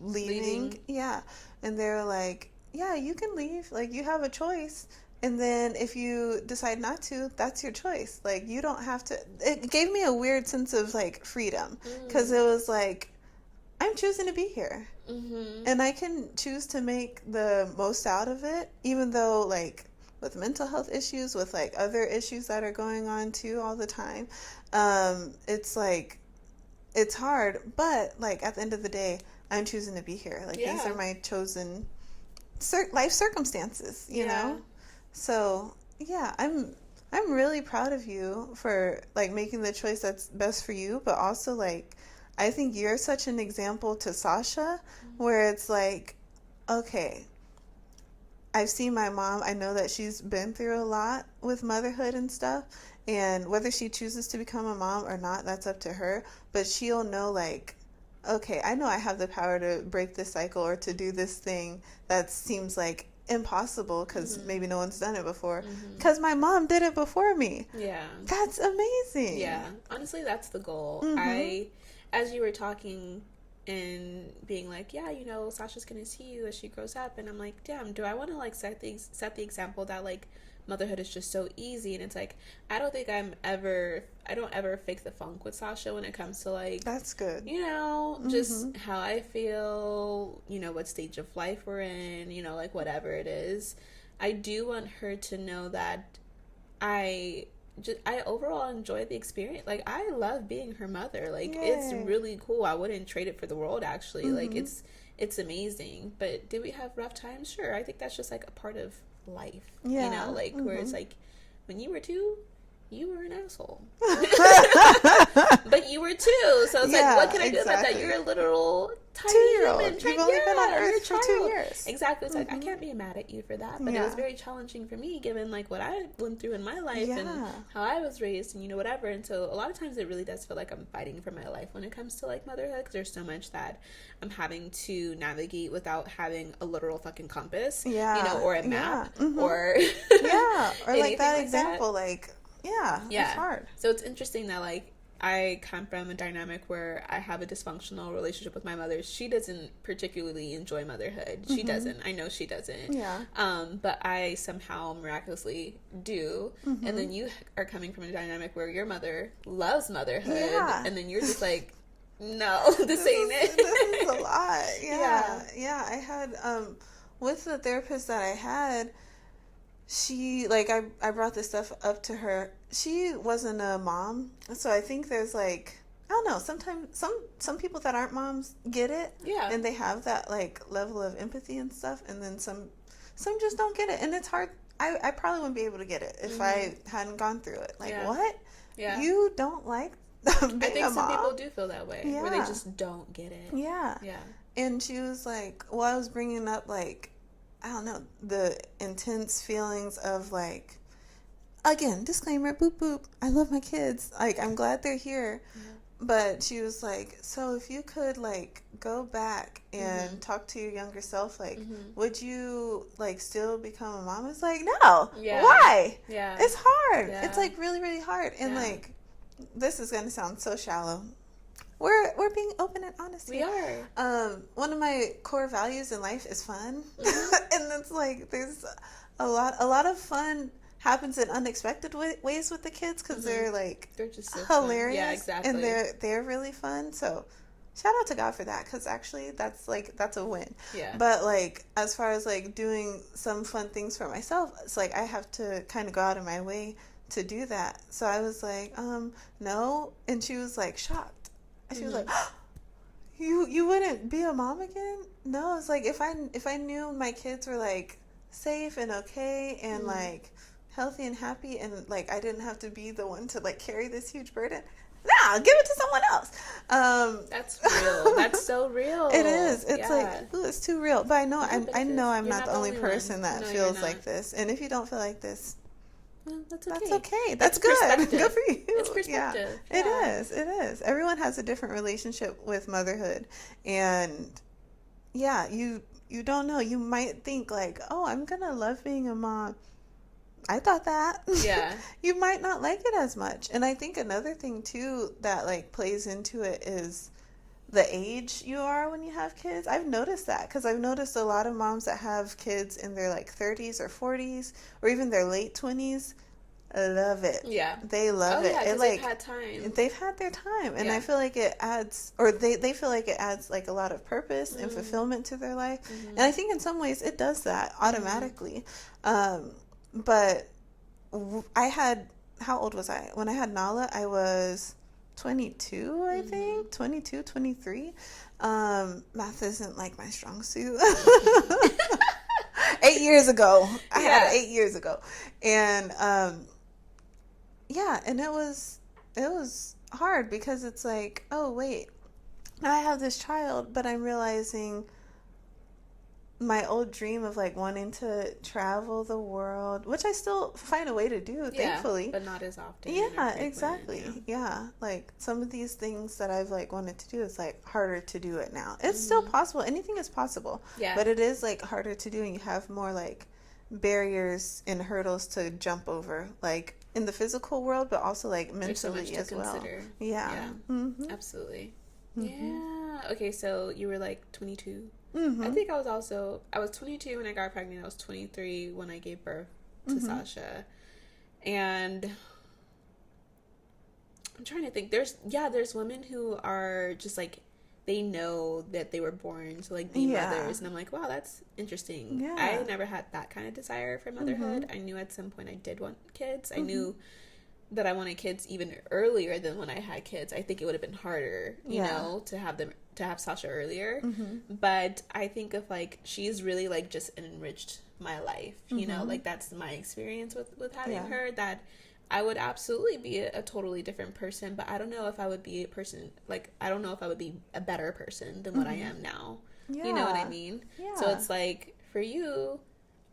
leaving. Yeah. And they're like, yeah, you can leave. Like, you have a choice. And then if you decide not to, that's your choice. Like, you don't have to. It gave me a weird sense of, like, freedom. Because it was like, I'm choosing to be here. And I can choose to make the most out of it, even though, like, with mental health issues, with, like, other issues that are going on too all the time, it's like, it's hard, but, like, at the end of the day, I'm choosing to be here. Like, these are my chosen life circumstances, you know? So, yeah, I'm really proud of you for, like, making the choice that's best for you, but also, like, I think you're such an example to Sasha, where it's like, okay, I've seen my mom. I know that she's been through a lot with motherhood and stuff. And whether she chooses to become a mom or not, that's up to her. But she'll know, like, okay, I know I have the power to break this cycle or to do this thing that seems like impossible because maybe no one's done it before. Because my mom did it before me. Yeah. That's amazing. Yeah. Honestly, that's the goal. As you were talking and being like, yeah, Sasha's gonna see you as she grows up, and I'm like, damn, do I want to, like, set the example that, like, motherhood is just so easy? And it's like, I don't ever fake the funk with Sasha when it comes to, like, that's good, just how I feel, what stage of life we're in, like, whatever it is. I do want her to know that I overall enjoy the experience. Like, I love being her mother. Like, it's really cool. I wouldn't trade it for the world, actually. Like, it's amazing. But did we have rough times? Sure. I think that's just, like, a part of life. Like, where it's like, when you were 2, you were an asshole. But you were 2. So it's like, what can I do about that? You're a literal tiny 2-year-old. human. You've only been on Earth for 2 years. Exactly. It's like, I can't be mad at you for that. But it was very challenging for me, given, like, what I went through in my life and how I was raised and, whatever. And so a lot of times it really does feel like I'm fighting for my life when it comes to, like, motherhood, because there's so much that I'm having to navigate without having a literal fucking compass, or a map, or or like that example, like, it's hard. So it's interesting that, like, I come from a dynamic where I have a dysfunctional relationship with my mother. She doesn't particularly enjoy motherhood. She doesn't. I know she doesn't. Yeah. But I somehow miraculously do. And then you are coming from a dynamic where your mother loves motherhood. Yeah. And then you're just like, no, this ain't it. This is a lot. Yeah. I had, with the therapist that I had, she, like, I brought this stuff up to her. She wasn't a mom, so I think there's, like, I don't know, sometimes some people that aren't moms get it, and they have that, like, level of empathy and stuff, and then some just don't get it, and it's hard. I probably wouldn't be able to get it if I hadn't gone through it. Like, what? Yeah. You don't like being I think a some mom? People do feel that way, where they just don't get it. Yeah. And she was like, well, I was bringing up, like, I don't know, the intense feelings of, like, again, disclaimer, boop boop, I love my kids, like I'm glad they're here. But she was like, so if you could like go back and talk to your younger self, like would you like still become a mom? It's like, no. Why? It's hard. It's like really, really hard. And like, this is gonna sound so shallow. We're being open and honest We here. are. One of my core values in life is fun. And it's like there's a lot of fun happens in unexpected ways with the kids, because they're just so hilarious. Fun. Yeah, exactly. And they're really fun. So shout out to God for that, because actually that's a win. Yeah. But like as far as like doing some fun things for myself, it's like I have to kind of go out of my way to do that. So I was like, no. And she was like shocked. And she was like, you wouldn't be a mom again? No. It's like if I knew my kids were like safe and okay and like healthy and happy, and like I didn't have to be the one to like carry this huge burden, nah, give it to someone else. That's real. That's so real. It is. It's like, ooh, it's too real. But I know I'm not the only person that feels like this. And if you don't feel like this, well, that's okay. That's good. Good for you. It's perspective. Yeah. It is. Everyone has a different relationship with motherhood, and you don't know. You might think like, oh, I'm gonna love being a mom. I thought that. Yeah. You might not like it as much. And I think another thing too that like plays into it is the age you are when you have kids. I've noticed that, because I've noticed a lot of moms that have kids in their like 30s or 40s or even their late 20s love it. Yeah. They love it. Yeah, it like, they've had time. They've had their time. And I feel like it adds, or they feel like it adds like a lot of purpose and fulfillment to their life. And I think in some ways it does that automatically. But how old was I? When I had Nala, I was 22, I think. 22, 23. Math isn't like my strong suit. 8 years ago. I had it 8 years ago. And, and it was hard, because it's like, oh, wait, now I have this child, but I'm realizing my old dream of like wanting to travel the world, which I still find a way to do, thankfully, but not as often. Yeah, exactly. Yeah, like some of these things that I've like wanted to do is like harder to do it now. It's still possible. Anything is possible. Yeah, but it is like harder to do, and you have more like barriers and hurdles to jump over, like in the physical world, but also like mentally as well. Yeah. Absolutely. Yeah. Okay, so you were like 22. I think I was 22 when I got pregnant. I was 23 when I gave birth to Sasha. And I'm trying to think. There's women who are just like, they know that they were born to like be mothers, and I'm like, wow, that's interesting. Yeah. I never had that kind of desire for motherhood. I knew at some point I did want kids. I knew that I wanted kids even earlier than when I had kids. I think it would have been harder, you know, to have Sasha earlier. But I think of like, she's really like just enriched my life, you know, like that's my experience with having her, that I would absolutely be a totally different person, but I don't know if I would be a person, like, I don't know if I would be a better person than what I am now. You know what I mean? So it's like, for you,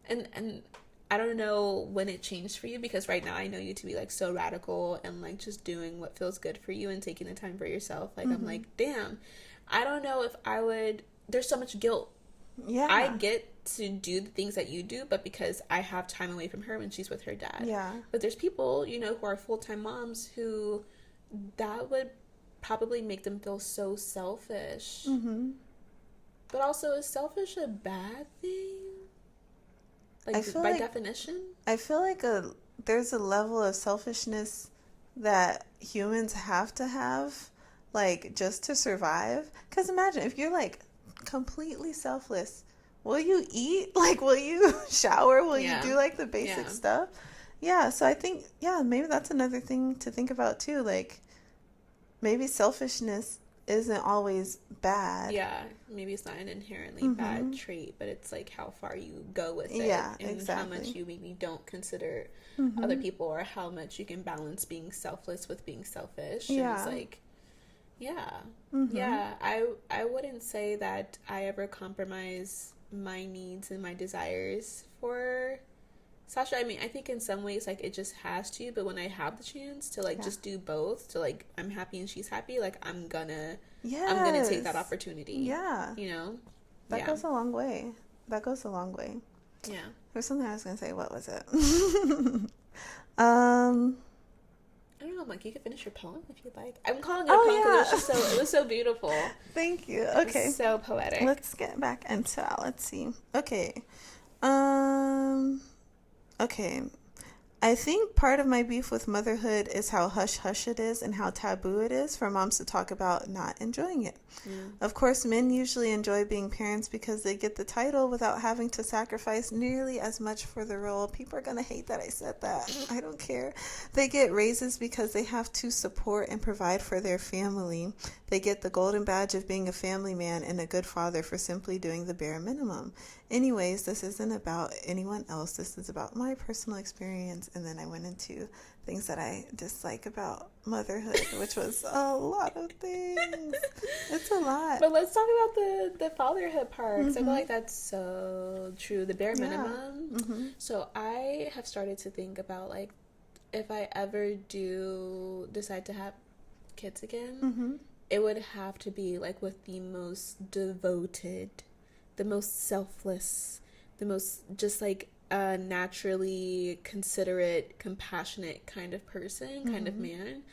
and I don't know when it changed for you, because right now I know you to be like so radical and like just doing what feels good for you and taking the time for yourself. Like, I'm like, damn, I don't know if I would, there's so much guilt. Yeah. I get to do the things that you do, but because I have time away from her when she's with her dad. Yeah. But there's people, you know, who are full-time moms who that would probably make them feel so selfish. But also, is selfish a bad thing? Like, by definition? I feel like there's a level of selfishness that humans have to have, like, just to survive. Because imagine, if you're, like, completely selfless, will you eat? Like, will you shower? Will you do, like, the basic stuff? Yeah, so I think, maybe that's another thing to think about, too. Like, maybe selfishness isn't always bad. Yeah, maybe it's not an inherently bad trait, but it's like how far you go with it. Yeah, and exactly. How much you maybe don't consider other people, or how much you can balance being selfless with being selfish. Yeah. And it's like, I wouldn't say that I ever compromise my needs and my desires for Sasha, I mean, I think in some ways, like, it just has to, but when I have the chance to, like, just do both, to, like, I'm happy and she's happy, like, I'm gonna take that opportunity. Yeah. You know? That goes a long way. That goes a long way. Yeah. There's something I was gonna say. What was it? I don't know, Mike. You could finish your poem if you'd like. I'm calling it a poem because it was so beautiful. Thank you. Okay. So poetic. Let's get back into it. Let's see. Okay. Okay. I think part of my beef with motherhood is how hush-hush it is and how taboo it is for moms to talk about not enjoying it. Of course, men usually enjoy being parents because they get the title without having to sacrifice nearly as much for the role. People are going to hate that I said that. I don't care. They get raises because they have to support and provide for their family. They get the golden badge of being a family man and a good father for simply doing the bare minimum. Anyways, this isn't about anyone else. This is about my personal experience. And then I went into things that I dislike about motherhood, which was a lot of things. It's a lot. But let's talk about the fatherhood part, because I feel like that's so true. The bare minimum. So I have started to think about, like, if I ever do decide to have kids again, it would have to be, like, with the most devoted, the most selfless, the most just, like, naturally considerate, compassionate kind of person, kind of man,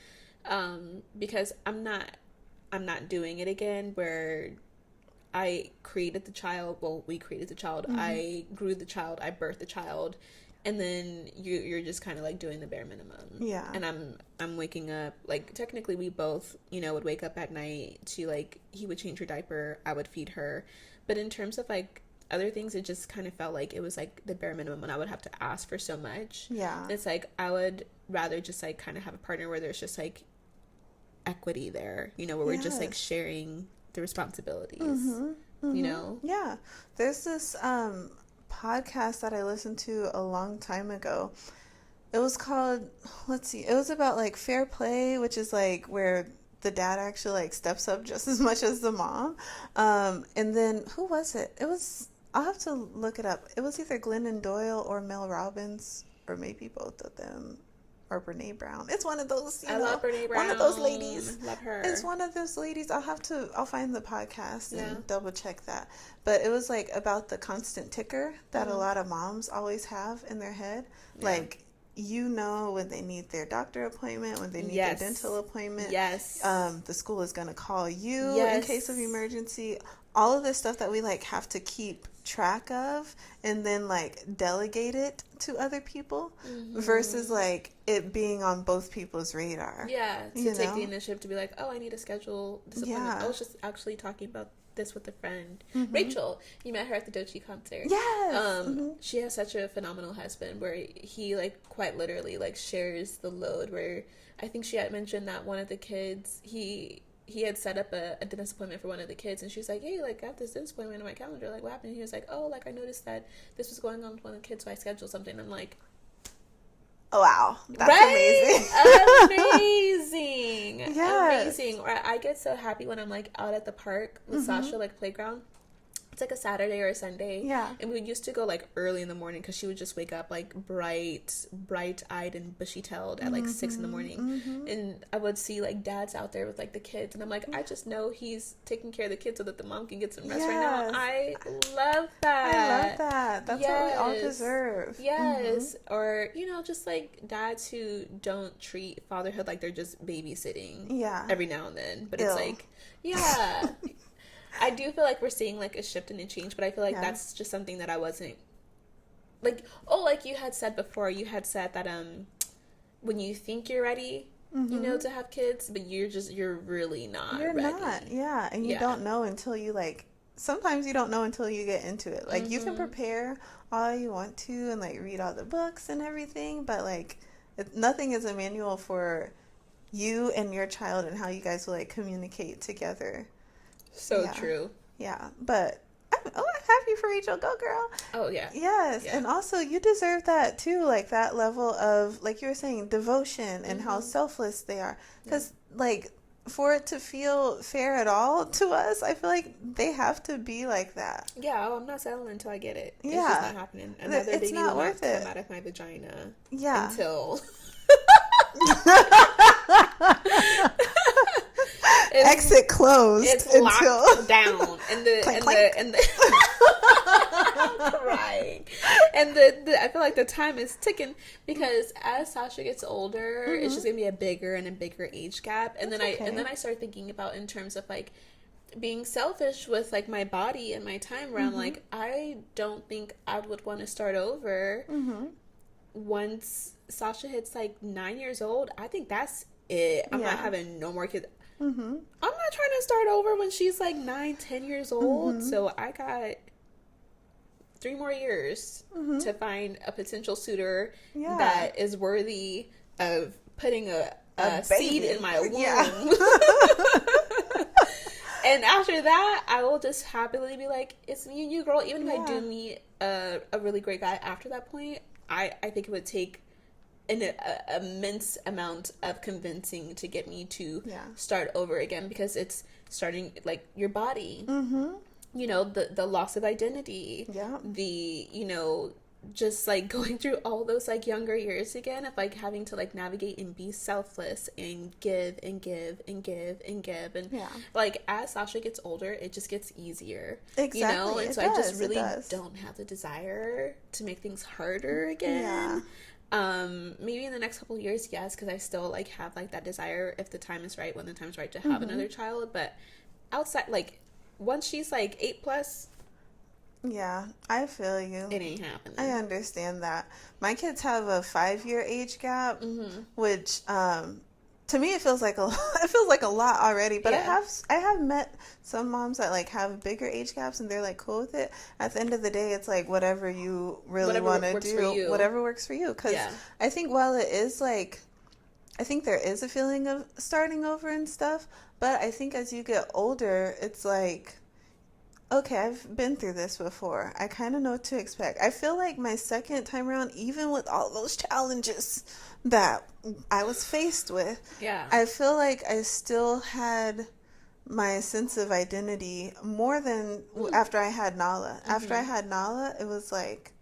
because I'm not doing it again where I created the child. Well, we created the child. I grew the child. I birthed the child, and then you're just kind of like doing the bare minimum. Yeah. And I'm waking up, like, technically we both, you know, would wake up at night to, like, he would change her diaper, I would feed her, but in terms of, like, other things, it just kind of felt like it was, like, the bare minimum, and I would have to ask for so much. Yeah. It's like I would rather just, like, kind of have a partner where there's just, like, equity there, you know, where we're just, like, sharing the responsibilities, you know? Yeah. There's this podcast that I listened to a long time ago. It was called, it was about, like, fair play, which is, like, where the dad actually, like, steps up just as much as the mom. And then, who was it? It was, I'll have to look it up. It was either Glennon Doyle or Mel Robbins, or maybe both of them, or Brene Brown. It's one of those, I love Brene Brown. one of those ladies. Love her. It's one of those ladies. I'll find the podcast and double check that. But it was, like, about the constant ticker that a lot of moms always have in their head. Yeah. Like, you know, when they need their doctor appointment, when they need their dental appointment. Yes. The school is going to call you in case of emergency. All of this stuff that we, like, have to keep track of and then, like, delegate it to other people versus, like, it being on both people's radar. Yeah, to take the initiative to be like, oh, I need to schedule this appointment. I was just actually talking about this with a friend. Rachel, you met her at the Doechii concert. Yes. She has such a phenomenal husband where he, like, quite literally, like, shares the load, where I think she had mentioned that one of the kids, he had set up a dentist appointment for one of the kids, and she's like, hey, like, I have this dentist appointment on my calendar, like, what happened? And he was like, oh, like, I noticed that this was going on with one of the kids, so I scheduled something. I'm like, oh, wow, that's amazing. Amazing. Or I get so happy when I'm, like, out at the park with Sasha, like, playground. It's like a Saturday or a Sunday. Yeah. And we used to go, like, early in the morning because she would just wake up, like, bright-eyed and bushy-tailed at, like, 6 in the morning. And I would see, like, dads out there with, like, the kids. And I'm like, I just know he's taking care of the kids so that the mom can get some rest right now. I love that. I love that. That's what we all deserve. Yes. Or, you know, just, like, dads who don't treat fatherhood like they're just babysitting. Yeah. Every now and then. But it's like, yeah. I do feel like we're seeing, like, a shift and a change, but I feel like that's just something that I wasn't, like, like you had said before, you had said that, when you think you're ready, you know, to have kids, but you're really not ready. You're not, yeah, and you don't know until you, like, sometimes you don't know until you get into it. Like, you can prepare all you want to and, like, read all the books and everything, but, like, nothing is a manual for you and your child and how you guys will, like, communicate together. So true. Yeah, but I'm happy for Rachel. Go, girl. Oh, yeah. Yes, and also you deserve that, too, like, that level of, like you were saying, devotion and how selfless they are. Because, like, for it to feel fair at all to us, I feel like they have to be like that. Yeah, I'm not settling until I get it. Yeah. It's just not happening. Another It's baby not will worth not it. come out of my vagina. Yeah. Until exit closed. It's until locked down, and the clank, and clank. the and the I'm crying, and the I feel like the time is ticking because as Sasha gets older, it's just gonna be a bigger and a bigger age gap, and That's then I start thinking about in terms of like being selfish with like my body and my time around. Like I don't think I would want to start over once Sasha hits like 9 years old. I think that's it. I'm not having no more kids. I'm not trying to start over when she's like 9-10 years old. So I got 3 more years to find a potential suitor that is worthy of putting a seed in my womb. And after that, I will just happily be like, it's me and you, girl. Even if I do meet a really great guy after that point, I think it would take an immense amount of convincing to get me to start over again, because it's starting like your body, you know, the loss of identity, the, you know, just like going through all those like younger years again of like having to like navigate and be selfless and give and give and give and give, and like as Sasha gets older it just gets easier, you know, and so I just really don't have the desire to make things harder again. Maybe in the next couple of years, yes, because I still like have like that desire if the time is right, when the time is right, to have another child. But outside, like once she's like 8+, I feel you. it ain't happening. I understand that. My kids have a 5-year age gap, which to me it feels like a lot already. But I have met some moms that like have bigger age gaps and they're like cool with it. At the end of the day, it's like whatever you really want to do, whatever works for you. Because I think while it is like, I think there is a feeling of starting over and stuff, but I think as you get older, it's like, okay, I've been through this before. I kind of know what to expect. I feel like my second time around, even with all those challenges that I was faced with, I feel like I still had my sense of identity more than after I had Nala. After I had Nala, it was like,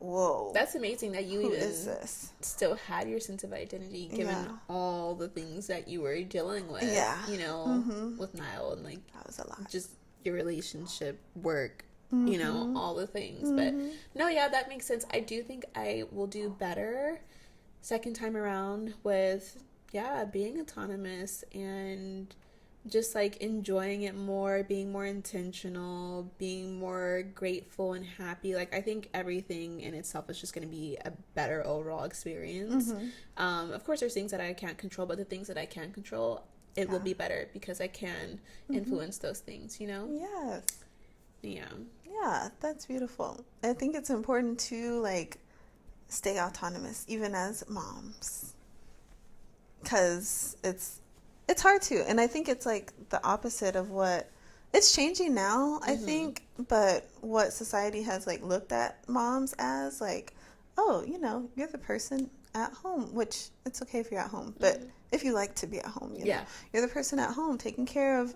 whoa. That's amazing that you who even is this? Still had your sense of identity given all the things that you were dealing with. You know, with Niall, and like that was a lot. Just your relationship, work, you know, all the things. But no, that makes sense. I do think I will do better second time around with being autonomous and just like enjoying it more, being more intentional, being more grateful and happy. Like I think everything in itself is just going to be a better overall experience. Of course there's things that I can't control, but the things that I can control, it will be better because I can influence those things, you know? Yes. Yeah, that's beautiful. I think it's important to like stay autonomous even as moms, because it's hard to, and I think it's like the opposite of what it's changing now, I think, but what society has like looked at moms as, like, oh, you know, you're the person at home, which it's okay if you're at home, but if you like to be at home, you know, you're the person at home taking care of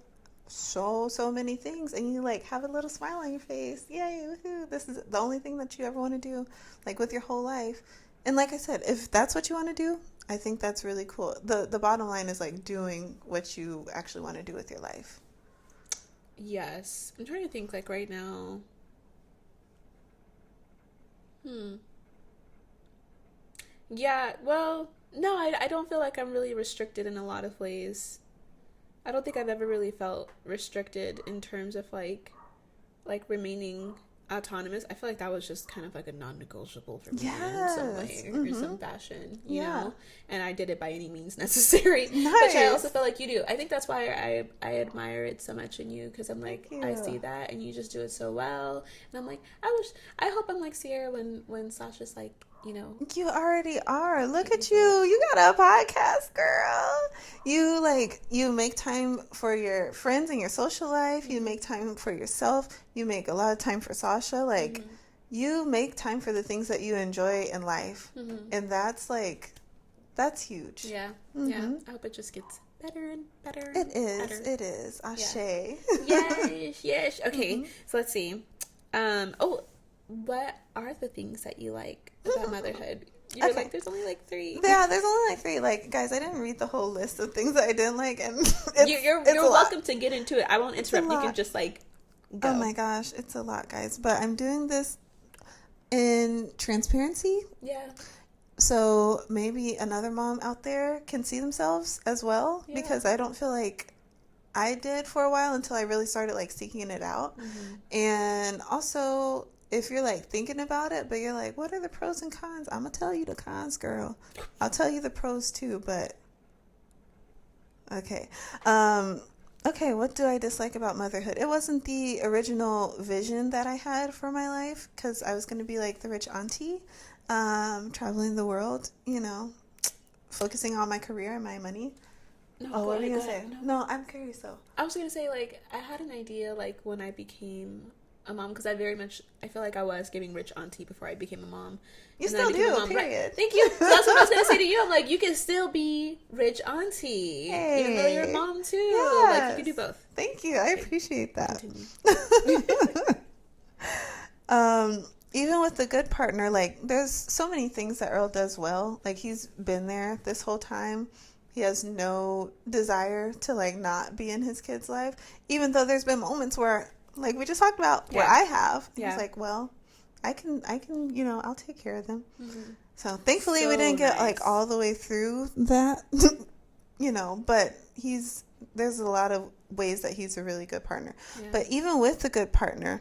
so many things, and you like have a little smile on your face, yay, woohoo, this is the only thing that you ever want to do, like with your whole life. And like I said, if that's what you want to do, I think that's really cool. The bottom line is like doing what you actually want to do with your life. Yes. I'm trying to think like right now. Yeah, well, no, I don't feel like I'm really restricted in a lot of ways. I don't think I've ever really felt restricted in terms of like remaining autonomous. I feel like that was just kind of like a non-negotiable for me in some way or some fashion, you know, and I did it by any means necessary. Which I also feel like you do. I think that's why I admire it so much in you, because I'm like, I see that and you just do it so well, and I'm like, I hope I'm like Sierra when Sasha's like, you know. You already are. Look at you. You got a podcast, girl. You make time for your friends and your social life. You make time for yourself. You make a lot of time for Sasha. Like, you make time for the things that you enjoy in life. And that's huge. Yeah. I hope it just gets better and better. It is. Better. It is. Ashe. Yes. Okay. So let's see. What are the things that you like about motherhood? You're like, there's only like 3. Yeah, there's only like 3. Like, guys, I didn't read the whole list of things that I didn't like, and you're welcome to get into it. I won't interrupt. You can just like go. Oh my gosh, it's a lot, guys. But I'm doing this in transparency. Yeah. So maybe another mom out there can see themselves as well, because I don't feel like I did for a while until I really started like seeking it out. And also, if you're like thinking about it, but you're like, what are the pros and cons? I'm gonna tell you the cons, girl. I'll tell you the pros too, but okay. Okay, what do I dislike about motherhood? It wasn't the original vision that I had for my life, because I was going to be like the rich auntie, traveling the world, you know, focusing on my career and my money. No, what were you going to say? No, I'm curious though. I was going to say, like, I had an idea, like, when I became a mom, because I feel like I was giving rich auntie before I became a mom. You still do, period. Right. Thank you. That's what I was going to say to you. I'm like, you can still be rich auntie, even though you're a mom too. Yes. Like, you can do both. Thank you. I appreciate that. Even with the good partner, like, there's so many things that Earl does well. Like, he's been there this whole time. He has no desire to, like, not be in his kid's life, even though there's been moments where, like we just talked about, where I have. Yeah. He's like, well, I can, you know, I'll take care of them. So thankfully we didn't get like all the way through that, you know, but there's a lot of ways that he's a really good partner. But even with a good partner,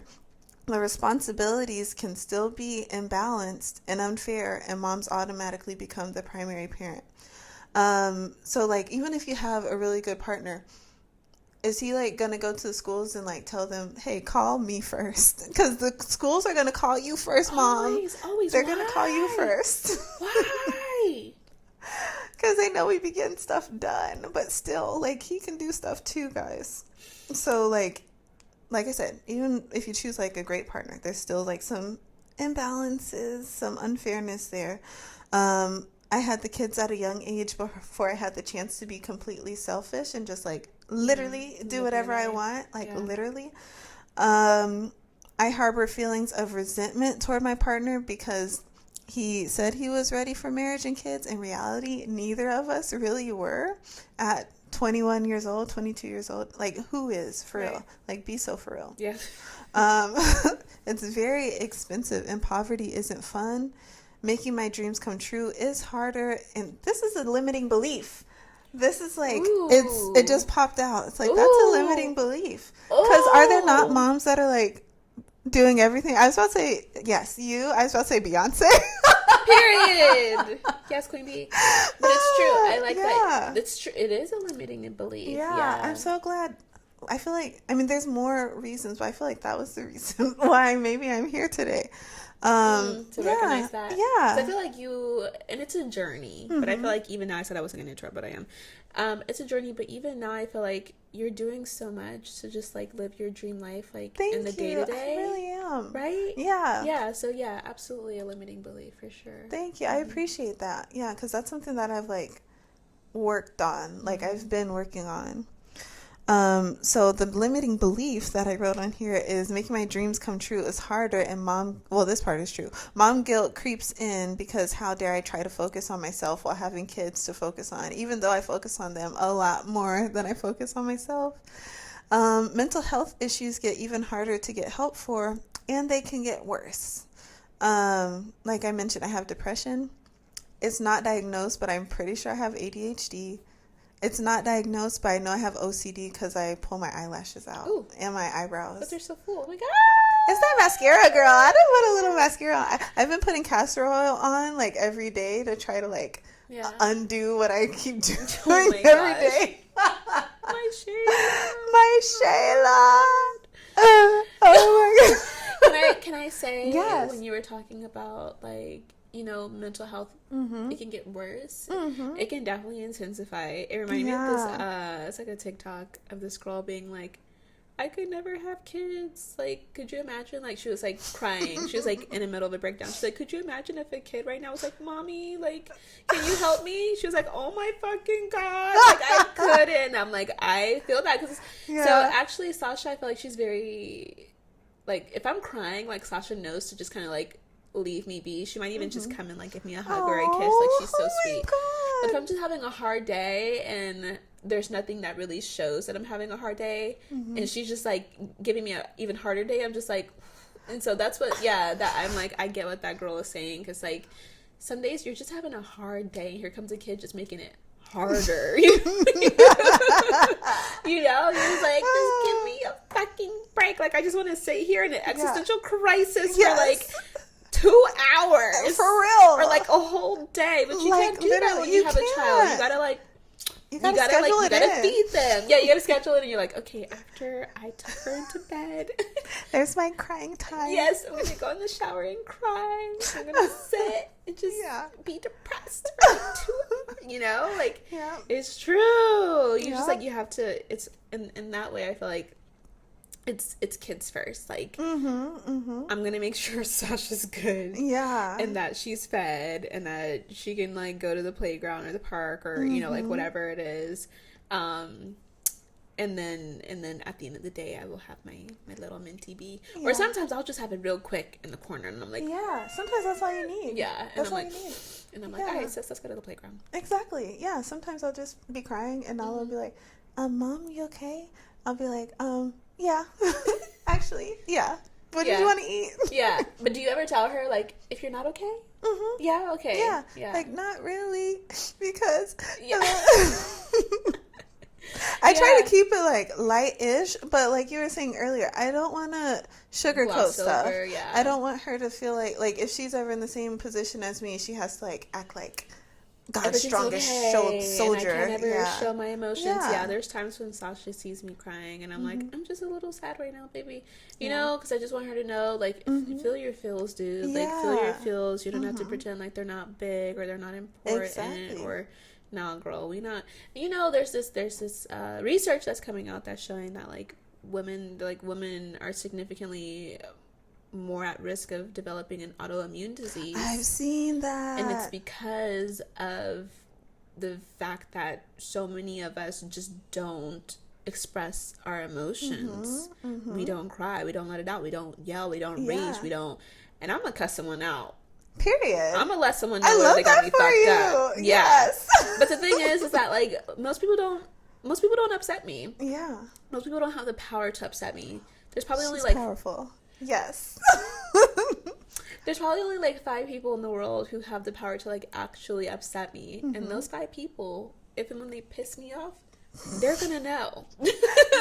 the responsibilities can still be imbalanced and unfair, and moms automatically become the primary parent. So like, even if you have a really good partner, is he like gonna go to the schools and like tell them, hey, call me first? Because the schools are gonna call you first, Mom. Always. They're gonna call you first. Why? Because they know we be getting stuff done, but still, like, he can do stuff too, guys. So like I said, even if you choose like a great partner, there's still like some imbalances, some unfairness there. I had the kids at a young age before I had the chance to be completely selfish and just like literally do whatever I want, like literally. I harbor feelings of resentment toward my partner because he said he was ready for marriage and kids. In reality, neither of us really were at 21 years old, 22 years old. Like, who is for real? Like, be so for real. Yeah. It's very expensive, and poverty isn't fun. Making my dreams come true is harder, and this is a limiting belief. This is like, it just popped out. It's like, that's a limiting belief. Because are there not moms that are like doing everything? I was about to say, yes, you. I was about to say Beyonce. Period. Yes, Queen Bee. But it's true. I like that. It's true. It is a limiting belief. Yeah, I'm so glad. I feel like, I mean, there's more reasons, but I feel like that was the reason why maybe I'm here today. To recognize that. Yeah. I feel like and it's a journey, but I feel like even now, I said I wasn't going to interrupt, but I am. It's a journey, but even now I feel like you're doing so much to just like live your dream life, like in the day to day. I really am. Right? Yeah. Yeah. So yeah, absolutely a limiting belief for sure. Thank you. I appreciate that. Yeah. 'Cause that's something that I've like worked on, like I've been working on. So the limiting belief that I wrote on here is making my dreams come true is harder, and this part is true. Mom guilt creeps in because how dare I try to focus on myself while having kids to focus on, even though I focus on them a lot more than I focus on myself. Mental health issues get even harder to get help for, and they can get worse. Like I mentioned, I have depression. It's not diagnosed, but I'm pretty sure I have ADHD. It's not diagnosed, but I know I have OCD because I pull my eyelashes out and my eyebrows. But they're so full. Oh my God. It's that mascara, girl. I done put a little mascara on. I've been putting castor oil on like every day to try to like undo what I keep doing every day. My Shayla. My Shayla. Oh my God. Can I say, when you were talking about like, you know, mental health, it can get worse. It can definitely intensify. It reminded me of this, it's like a TikTok of this girl being like, I could never have kids. Like, could you imagine? Like, she was like crying. She was like in the middle of a breakdown. She's like, could you imagine if a kid right now was like, Mommy, like, can you help me? She was like, oh my fucking God. Like, I couldn't. I'm like, I feel that. So actually, Sasha, I feel like she's very, like, if I'm crying, like, Sasha knows to just kind of like leave me be. She might even just come and like give me a hug or a kiss. Like, she's so sweet. But if I'm just having a hard day and there's nothing that really shows that I'm having a hard day, and she's just like giving me a even harder day, I'm just like, and so that's what, that I'm like, I get what that girl is saying, because like some days you're just having a hard day and here comes a kid just making it harder. You know, you're just like, just give me a fucking break. Like, I just want to sit here in an existential crisis for like 2 hours for real, or like a whole day. But you can't do that when you have a child. You gotta like, you gotta feed them. Yeah, you gotta schedule it, and you're like, okay, after I took her into bed, there's my crying time. Yes, I'm gonna go in the shower and cry. I'm gonna sit and just be depressed for like 2 hours. You know, like it's true. You just like, you have to. It's in that way. I feel like it's kids first. Like, I'm gonna make sure Sasha's good, and that she's fed, and that she can like go to the playground or the park or you know, like whatever it is, and then at the end of the day, I will have my little minty bee, or sometimes I'll just have it real quick in the corner, and I'm like, sometimes that's all you need. And that's all I'm like, you need. And I'm like, all right, sis, let's go to the playground. Exactly. Yeah. Sometimes I'll just be crying, and I'll be like, Mom, you okay? I'll be like, yeah, actually, yeah. What did you want to eat? But do you ever tell her, like, if you're not okay? Yeah, okay. Yeah. Like, not really, because I try to keep it, like, light-ish, but like you were saying earlier, I don't want to sugarcoat stuff. I don't want her to feel like, if she's ever in the same position as me, she has to, like, act like God's strongest soldier. And I can't ever show my emotions. Yeah, there's times when Sasha sees me crying, and I'm like, I'm just a little sad right now, baby. You know, because I just want her to know, like, feel your feels, dude. Like, feel your feels. You don't have to pretend like they're not big or they're not important or, nah, girl, we not. You know, there's this research that's coming out that's showing that like women are significantly more at risk of developing an autoimmune disease. I've seen that. And it's because of the fact that so many of us just don't express our emotions. We don't cry. We don't let it out. We don't yell. We don't rage. We don't. And I'm going to cuss someone out. Period. I'm going to let someone know that they got me fucked up. Yes. But the thing is that like most people don't upset me. Yeah. Most people don't have the power to upset me. There's probably only powerful. Yes. There's probably only like 5 people in the world who have the power to like actually upset me. And those 5 people, if and when they piss me off, they're gonna know.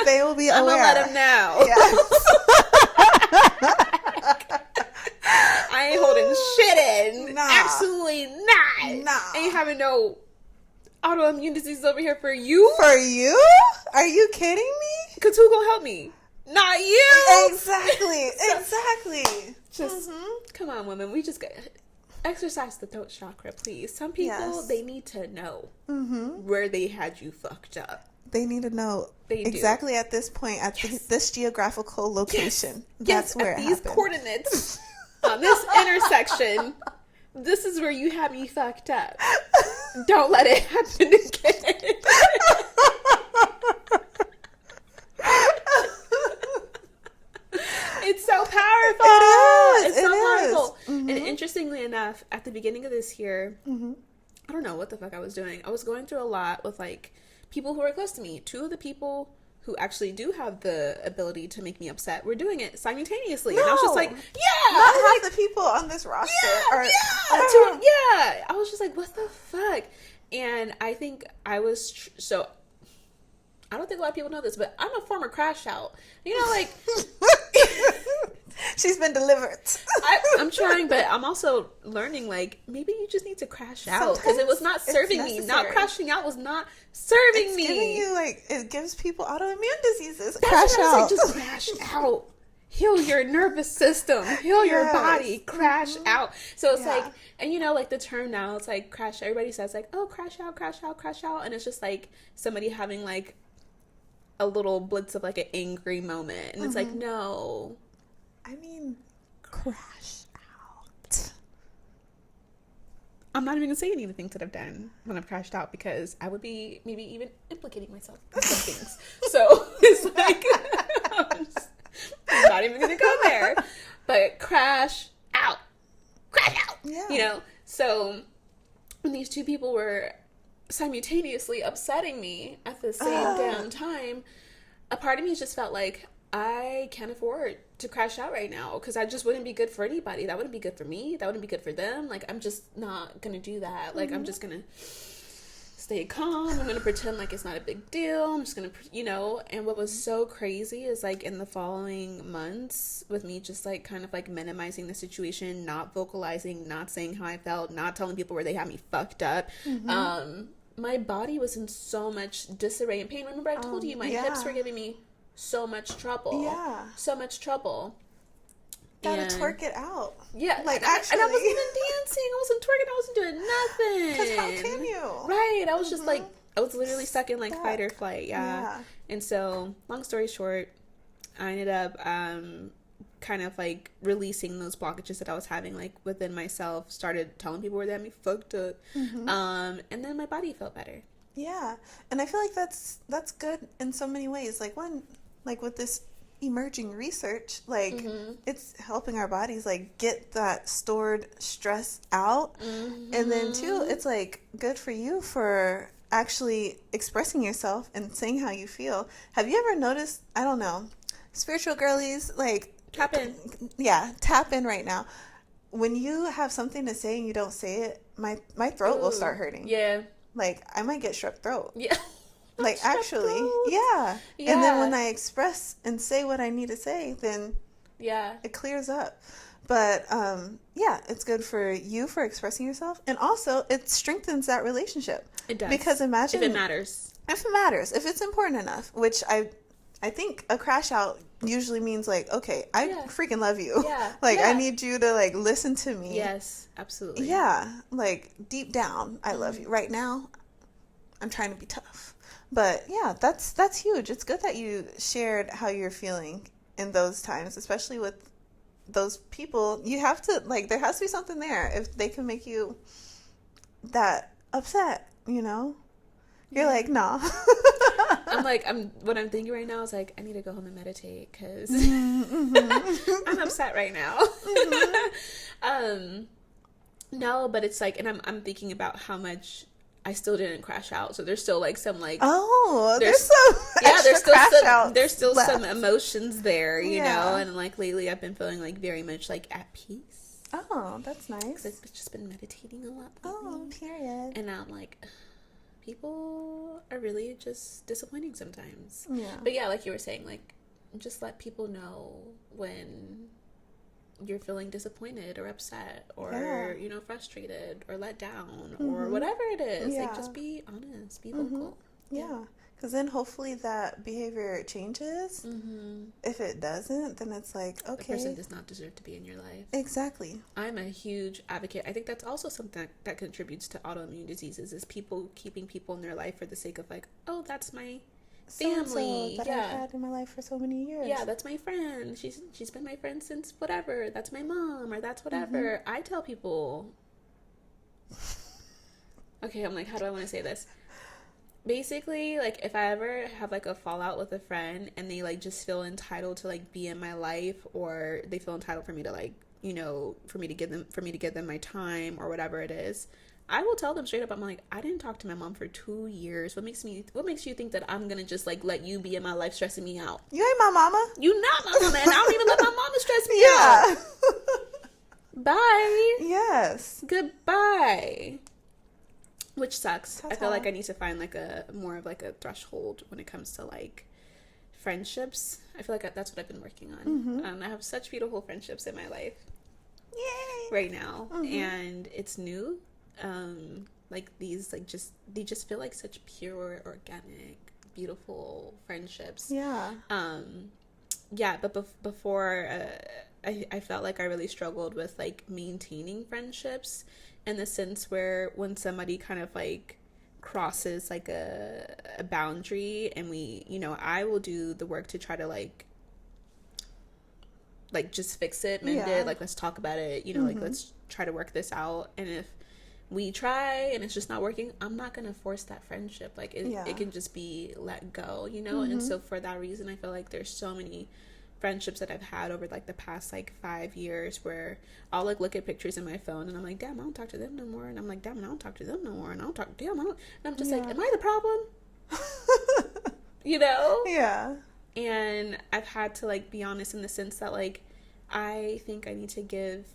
They will be aware. I'm gonna let them know. Yes. I ain't holding shit in. Nah. Absolutely not. Nah. Ain't having no autoimmune disease over here for you. For you? Are you kidding me? Because who gonna help me? Not you. Exactly. Exactly. Just come on, women. We just got exercise the throat chakra, please. Some people they need to know where they had you fucked up. They need to know exactly at this point at this geographical location. That's where at it these happened. Coordinates on this intersection. This is where you had me fucked up. Don't let it happen again. It's so powerful. It's so powerful. And interestingly enough, at the beginning of this year, I don't know what the fuck I was doing. I was going through a lot with like people who are close to me. 2 of the people who actually do have the ability to make me upset were doing it simultaneously. And I was just like, not half the people on this roster are. I was just like, what the fuck? And I think I was so. I don't think a lot of people know this, but I'm a former crash out. You know, like. She's been delivered. I'm trying, but I'm also learning, like, maybe you just need to crash out. Because it was not serving me. Not crashing out was not serving me. Giving you, like, it gives people autoimmune diseases. That's crash out. Like, just crash out. Heal your nervous system. Heal your body. Crash out. So it's like, and you know, like the term now, it's like crash. Everybody says like, oh, crash out, crash out, crash out. And it's just like somebody having like a little blitz of like an angry moment, and it's like, no. I mean, crash out. I'm not even gonna say any of the things that I've done when I've crashed out, because I would be maybe even implicating myself in some things. So it's like, I'm not even gonna go there. But crash out. Yeah. You know? So when these two people were simultaneously upsetting me at the same damn time, a part of me just felt like, I can't afford to crash out right now, because I just wouldn't be good for anybody. That wouldn't be good for me. That wouldn't be good for them. Like, I'm just not gonna do that. Like, I'm just gonna stay calm. I'm gonna pretend like it's not a big deal. I'm just gonna, you know. And what was so crazy is, like, in the following months, with me just like kind of like minimizing the situation, not vocalizing, not saying how I felt, not telling people where they had me fucked up, my body was in so much disarray and pain. Remember I told you my hips were giving me so much trouble. Yeah. So much trouble. Gotta twerk it out. Yeah. Like, and I wasn't even dancing. I wasn't twerking. I wasn't doing nothing. Because how can you? Right. I was just like, I was literally stuck in like fight or flight. Yeah. And so, long story short, I ended up kind of like releasing those blockages that I was having like within myself, started telling people where they had me fucked up. And then my body felt better. Yeah. And I feel like that's good in so many ways. Like, one, like with this emerging research, like it's helping our bodies like get that stored stress out. And then two, it's like good for you for actually expressing yourself and saying how you feel. Have you ever noticed, I don't know, spiritual girlies, like, Tap in. Yeah, tap in right now. When you have something to say and you don't say it, my throat will start hurting. Yeah. Like, I might get strep throat. Yeah. Like, actually, yeah. And then when I express and say what I need to say, then it clears up. But, yeah, it's good for you for expressing yourself. And also, it strengthens that relationship. It does. Because imagine... If it matters. If it matters. If it's important enough. Which I think a crash out usually means like, okay, I freaking love you. Yeah. Like, I need you to like listen to me. Yes, absolutely. Yeah. Like, deep down, I love you. Right now, I'm trying to be tough. But yeah, that's huge. It's good that you shared how you're feeling in those times, especially with those people. You have to, like, there has to be something there if they can make you that upset, you know? You're like, nah. What I'm thinking right now is like, I need to go home and meditate, because I'm upset right now. No, but it's like, and I'm thinking about how much I still didn't crash out. So there's still like some like, there's still some emotions there, you know. And like lately, I've been feeling like very much like at peace. Oh, that's nice. I've just been meditating a lot lately. Oh, period. And now I'm like, people are really just disappointing sometimes. Yeah. But yeah, like you were saying, like, just let people know when you're feeling disappointed or upset or, you know, frustrated or let down or whatever it is. Yeah. Like, just be honest, be vocal. Yeah. Because then hopefully that behavior changes. If it doesn't, then it's like, okay. The person does not deserve to be in your life. Exactly. I'm a huge advocate. I think that's also something that contributes to autoimmune diseases, is people keeping people in their life for the sake of like, oh, that's my family that I've had in my life for so many years. Yeah, that's my friend. She's been my friend since whatever. That's my mom, or that's whatever. I tell people. Okay, I'm like, how do I want to say this? Basically, like, if I ever have like a fallout with a friend and they like just feel entitled to like be in my life, or they feel entitled for me to like, you know, for me to give them my time or whatever it is, I will tell them straight up, I'm like, I didn't talk to my mom for 2 years. What makes you think that I'm gonna just like let you be in my life stressing me out? You ain't my mama. You not my mama, and I don't even let my mama stress me out. Bye. Yes. Goodbye. Which sucks. That's I feel like I need to find like a more of like a threshold when it comes to like friendships. I feel like that's what I've been working on. I have such beautiful friendships in my life. Yay. Right now, and it's new. Like these, like they just feel like such pure, organic, beautiful friendships. Yeah. Yeah, but before, I felt like I really struggled with like maintaining friendships, in the sense where when somebody kind of like crosses like a boundary, and we, you know, I will do the work to try to like just fix it, mend it, like let's talk about it, you know, like let's try to work this out. And if we try and it's just not working, I'm not gonna force that friendship. Like it can just be let go, you know. And so for that reason, I feel like there's so many friendships that I've had over like the past like 5 years where I'll like look at pictures in my phone and I'm like, damn, I don't talk to them no more, and I'm like, damn, I don't talk to them no more, and I don't talk, damn, I don't, and I'm just like, am I the problem? You know? Yeah. And I've had to like be honest in the sense that like I think I need to give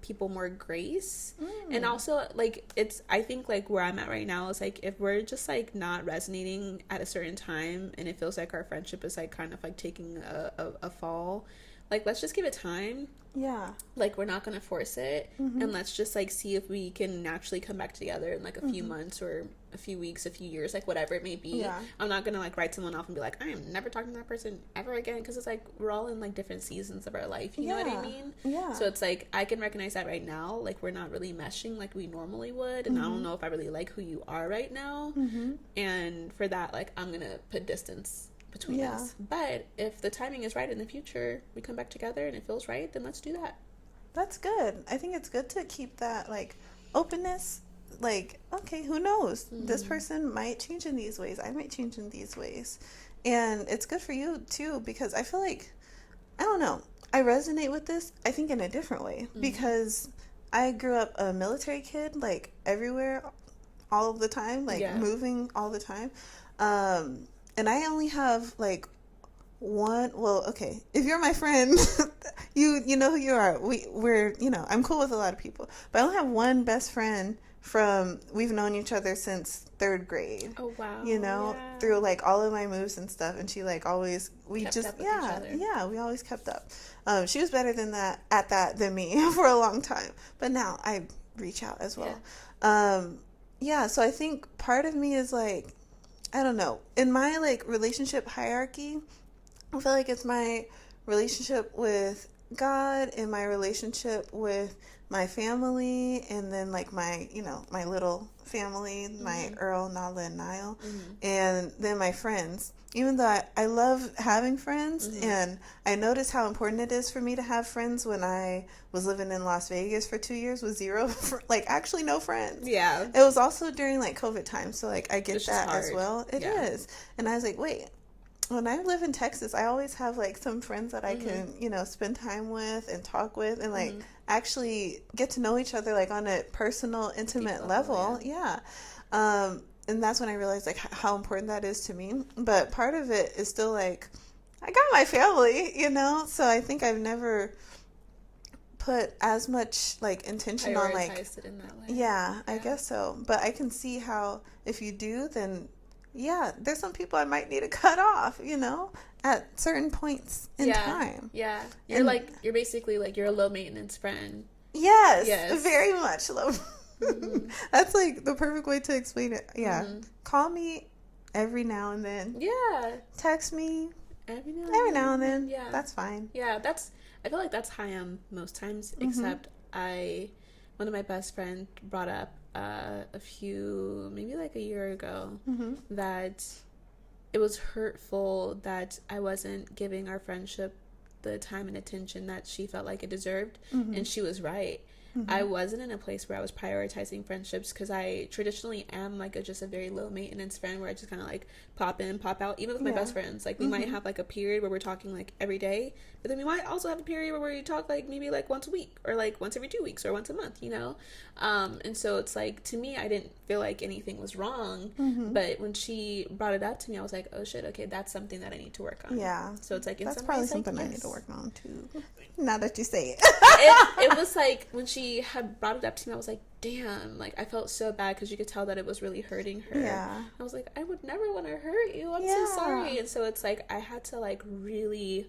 people more grace. And also like it's, I think like where I'm at right now is like if we're just like not resonating at a certain time and it feels like our friendship is like kind of like taking a fall, like let's just give it time. Yeah. Like we're not gonna force it, and let's just like see if we can naturally come back together in like a few months or a few weeks, a few years, like whatever it may be. Yeah. I'm not gonna like write someone off and be like, I am never talking to that person ever again, because it's like we're all in like different seasons of our life, you know what I mean? Yeah. So it's like I can recognize that right now, like we're not really meshing like we normally would, and I don't know if I really like who you are right now, and for that, like I'm gonna put distance between us. But if the timing is right in the future, we come back together and it feels right, then let's do that. That's good. I think it's good to keep that like openness. Like, okay, who knows? This person might change in these ways. I might change in these ways. And it's good for you too, because I feel like, I don't know, I resonate with this, I think in a different way, because I grew up a military kid, like everywhere, all of the time, like moving all the time. And I only have like one, well, okay, if you're my friend, you know who you are. We're, you know, I'm cool with a lot of people, but I only have one best friend from, we've known each other since 3rd grade. Oh wow. You know, through like all of my moves and stuff, and she like always, we kept just up with each other. we always kept up. She was better than that than me for a long time, but now I reach out as well. So I think part of me is like, I don't know, in my like relationship hierarchy, I feel like it's my relationship with God and my relationship with my family, and then like my, you know, my little family, my Earl, Nala, and Niall, and then my friends. Even though I love having friends, and I noticed how important it is for me to have friends when I was living in Las Vegas for 2 years with zero, like actually no friends. Yeah. It was also during like COVID time, so like I get that as well. It is. And I was like, wait, when I live in Texas, I always have like some friends that I can, you know, spend time with and talk with and like actually get to know each other like on a personal, intimate level. Yeah. And that's when I realized like how important that is to me. But part of it is still like, I got my family, you know? So I think I've never put as much like intention on like, it in that way. Yeah, I guess so. But I can see how if you do, then yeah, there's some people I might need to cut off, you know, at certain points in time. Yeah. You're like, you're basically like, you're a low maintenance friend. Yes. Very much low. That's like the perfect way to explain it. Yeah. Call me every now and then. Yeah. Text me every now and then. Yeah. That's fine. Yeah. I feel like that's how I am most times, except one of my best friends brought up maybe like a year ago, that it was hurtful that I wasn't giving our friendship the time and attention that she felt like it deserved. And she was right. I wasn't in a place where I was prioritizing friendships, because I traditionally am like just a very low maintenance friend where I just kind of like pop in, pop out, even with my best friends. Like we might have like a period where we're talking like every day, but then we might also have a period where we talk like maybe like once a week or like once every 2 weeks or once a month, you know? And so it's like, to me, I didn't feel like anything was wrong, but when she brought it up to me, I was like, oh shit, okay, that's something that I need to work on. Yeah. So it's like, in that's some probably ways, something like, I need to work on too. Now that you say it. It was like when she had brought it up to me, I was like, damn, like I felt so bad, because you could tell that it was really hurting her. Yeah. I was like, I would never want to hurt you. I'm so sorry. And so it's like I had to like really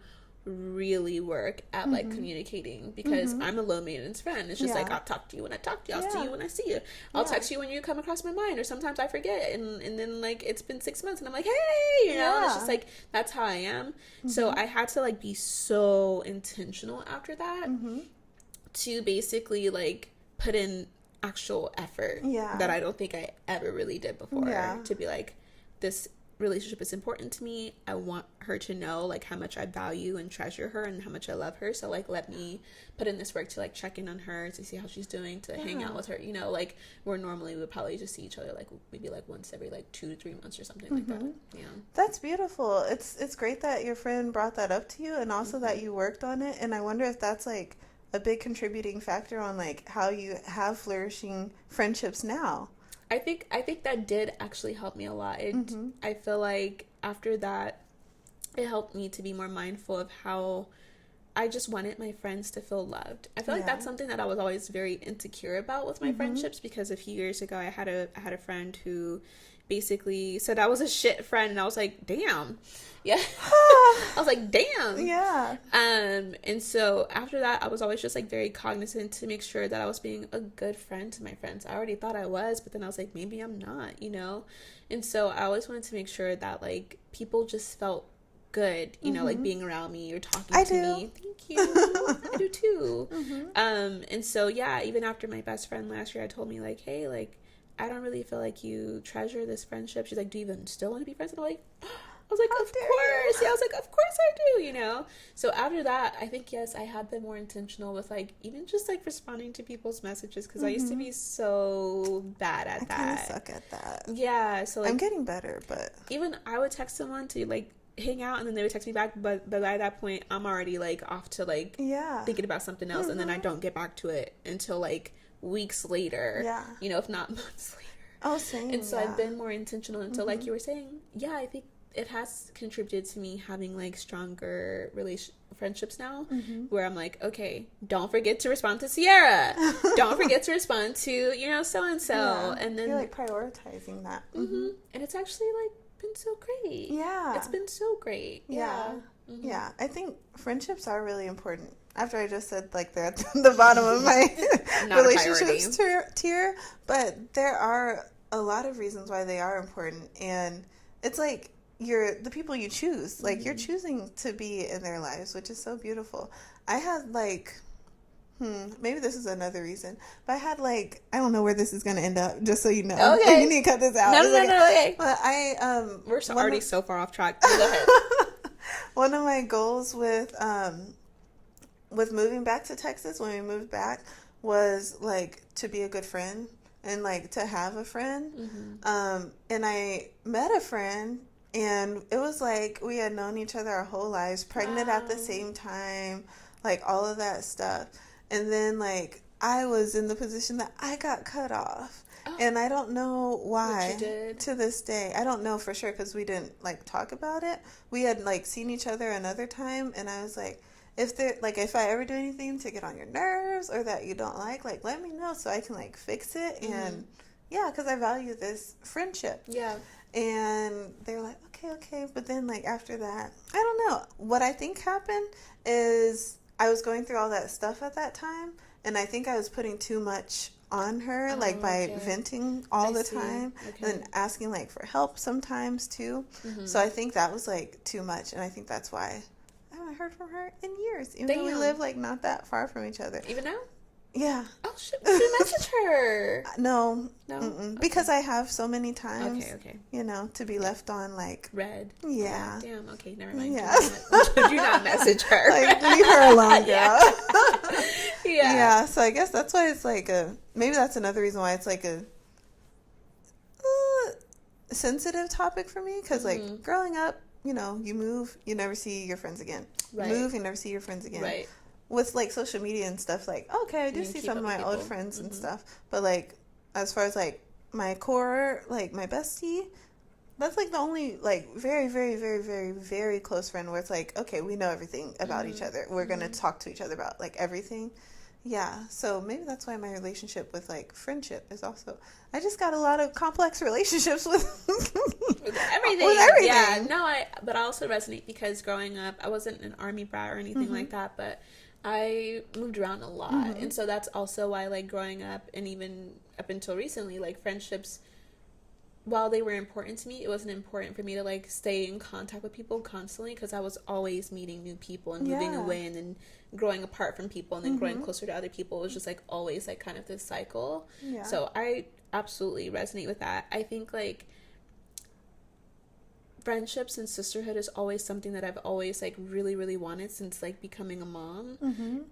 work at like communicating, because I'm a low maintenance friend. It's just like, I'll talk to you when I talk to you, I'll see you when I see you, I'll text you when you come across my mind, or sometimes I forget, and then like it's been 6 months and I'm like, hey, you know. And it's just like, that's how I am. So I had to like be so intentional after that to basically like put in actual effort Yeah. that I don't think I ever really did before. Yeah. To be like, this relationship is important to me. I want her to know like how much I value and treasure her and how much I love her. So like, let me put in this work to like check in on her, to see how she's doing, to hang out with her, you know, like where normally we would probably just see each other like maybe like once every like 2 to 3 months or something like that. Yeah, that's beautiful. It's great that your friend brought that up to you, and also that you worked on it. And I wonder if that's like a big contributing factor on like how you have flourishing friendships now. I think that did actually help me a lot. I feel like after that, it helped me to be more mindful of how I just wanted my friends to feel loved. I feel like that's something that I was always very insecure about with my friendships, because a few years ago I had a friend who basically said I was a shit friend, and I was like, damn. Yeah. I was like, damn. Yeah. And so after that, I was always just like very cognizant to make sure that I was being a good friend to my friends. I already thought I was, but then I was like, maybe I'm not, you know? And so I always wanted to make sure that like people just felt good, you know, like being around me or talking to me. Thank you. I do too. And so yeah, even after my best friend last year, I told me like, hey, like, I don't really feel like you treasure this friendship. She's like, do you even still want to be friends? And I'm like, I was like, of course. Yeah, I was like, of course I do, you know? So after that, I think, yes, I have been more intentional with, like, even just, like, responding to people's messages, because I used to be so bad at that. I kind of suck at that. Yeah, so, like, I'm getting better, but... Even I would text someone to, like, hang out, and then they would text me back, but by that point, I'm already, like, off to, like, thinking about something else, and then I don't get back to it until, like, weeks later. Yeah. You know, if not months later. Oh, same. And so I've been more intentional, and so, like you were saying, yeah, I think it has contributed to me having like stronger friendships now, where I'm like, okay, don't forget to respond to Sierra, don't forget to respond to, you know, so and so, and then you're like prioritizing that. And it's actually like been so great. Yeah, it's been so great. Yeah, I think friendships are really important. After I just said like they're at the bottom of my relationships tier, but there are a lot of reasons why they are important, and it's like you're the people you choose, like you're choosing to be in their lives, which is so beautiful. I had like maybe this is another reason, but I had like, I don't know where this is going to end up, just so you know. Okay. You need to cut this out. No, okay. But we're already so far off track. Go ahead. One of my goals with moving back to Texas, when we moved back, was like to be a good friend and like to have a friend. And I met a friend, and it was like we had known each other our whole lives, pregnant at the same time, like all of that stuff. And then like I was in the position that I got cut off. And I don't know why to this day. I don't know for sure, because we didn't like talk about it. We had like seen each other another time, and I was like, if I ever do anything to get on your nerves or that you don't like let me know so I can like fix it. And yeah, because I value this friendship. Yeah. And they were like, okay. But then like after that, I don't know. What I think happened is I was going through all that stuff at that time, and I think I was putting too much on her, like by venting all the time and asking like for help sometimes too. So I think that was like too much, and I think that's why I haven't heard from her in years, even though we live like not that far from each other. Even now? Yeah. Oh shit! Did you message her? No. Okay. Because I have so many times. Okay. You know, to be left on like red. Yeah. Damn. Okay. Never mind. Yeah. Do not message her. Like leave her alone, girl. Yeah. Yeah. So I guess that's why it's like maybe that's another reason why it's like a sensitive topic for me, because like growing up, you know, you move, you never see your friends again. Right. You move, you never see your friends again. Right. With like social media and stuff, like okay, I do see some of my old friends and stuff, but like as far as like my core, like my bestie, that's like the only like very, very, very, very, very close friend where it's like, okay, we know everything about each other. We're gonna talk to each other about like everything. Yeah, so maybe that's why my relationship with like friendship is also, I just got a lot of complex relationships with everything. Yeah, no, but I also resonate, because growing up, I wasn't an army brat or anything like that, but I moved around a lot. And so that's also why like growing up, and even up until recently, like friendships while they were important to me, it wasn't important for me to like stay in contact with people constantly, because I was always meeting new people and moving away and then growing apart from people and then growing closer to other people. It was just like always like kind of this cycle. So I absolutely resonate with that. I think like friendships and sisterhood is always something that I've always like really, really wanted since like becoming a mom.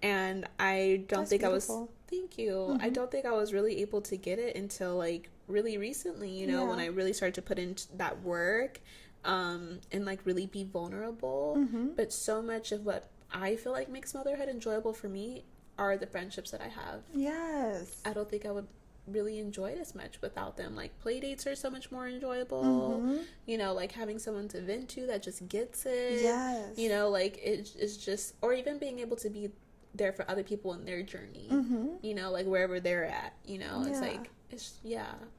And I don't think beautiful. I was thank you. I don't think I was really able to get it until like really recently, you know, when I really started to put in that work and like really be vulnerable. But so much of what I feel like makes motherhood enjoyable for me are the friendships that I have. I don't think I would really enjoy it as much without them. Like play dates are so much more enjoyable, you know, like having someone to vent to that just gets it, you know, like it's just, or even being able to be there for other people in their journey, you know, like wherever they're at, you know, it's like it's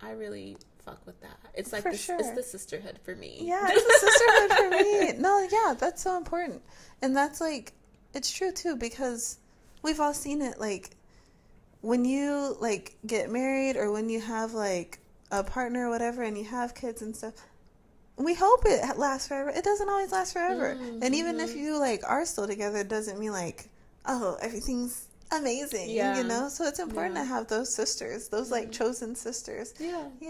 I really fuck with that. It's like it's the sisterhood for me. It's the sisterhood for me. No, that's so important. And that's like, it's true too, because we've all seen it. Like when you like get married or when you have like a partner or whatever and you have kids and stuff, we hope it lasts forever. It doesn't always last forever. And even if you like are still together, it doesn't mean like, oh, everything's amazing, you know? So it's important to have those sisters, those like chosen sisters. And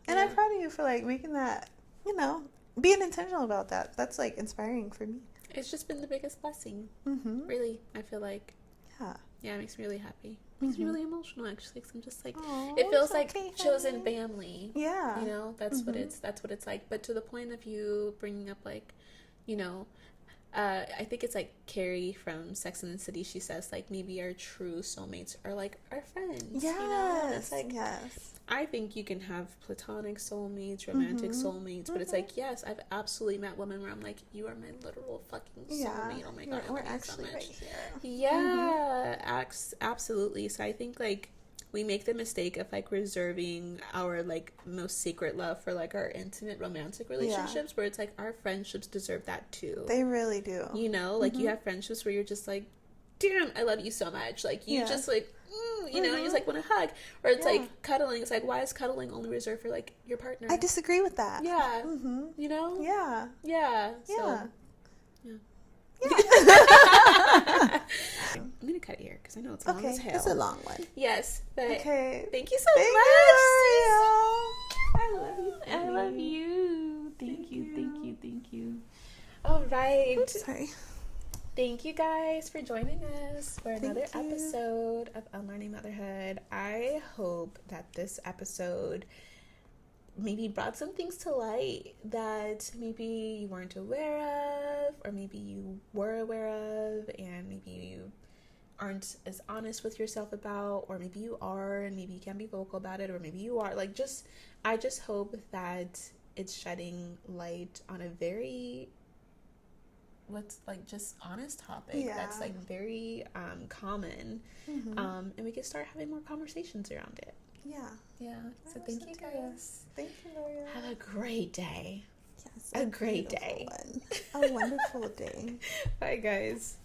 I'm proud of you for like making that, you know, being intentional about that. That's like inspiring for me. It's just been the biggest blessing. Really, I feel like. It makes me really happy. Makes me really emotional actually, because I'm just like, it feels like chosen family. You know, that's what it's like. But to the point of you bringing up like, you know, I think it's like Carrie from Sex and the City. She says like maybe our true soulmates are like our friends. You know, and it's like I think you can have platonic soulmates, romantic soulmates, but it's like I've absolutely met women where I'm like, you are my literal fucking soulmate. Oh my god, we're actually so much. Right here. Absolutely. So I think like we make the mistake of like reserving our like most sacred love for like our intimate romantic relationships, where it's like our friendships deserve that too. They really do. You know, like you have friendships where you're just like, damn, I love you so much. Like you just like, you know, you just like want to hug. Or it's like cuddling. It's like, why is cuddling only reserved for like your partner? I disagree with that. You know? So, I'm gonna cut here because I know it's long as hell. It's a long one. Yes, but thank you so much. I love you. Thank you. All right. Oops, sorry. Thank you guys for joining us for another episode of Unlearning Motherhood. I hope that this episode maybe brought some things to light that maybe you weren't aware of, or maybe you were aware of and maybe you aren't as honest with yourself about, or maybe you are and maybe you can't be vocal about it, or maybe you are. Like, I just hope that it's shedding light on a very just honest topic that's like very common, and we can start having more conversations around it. So thank you guys. Thank you, Laura. Have a great day. Yes, a great day. A wonderful day. Bye guys.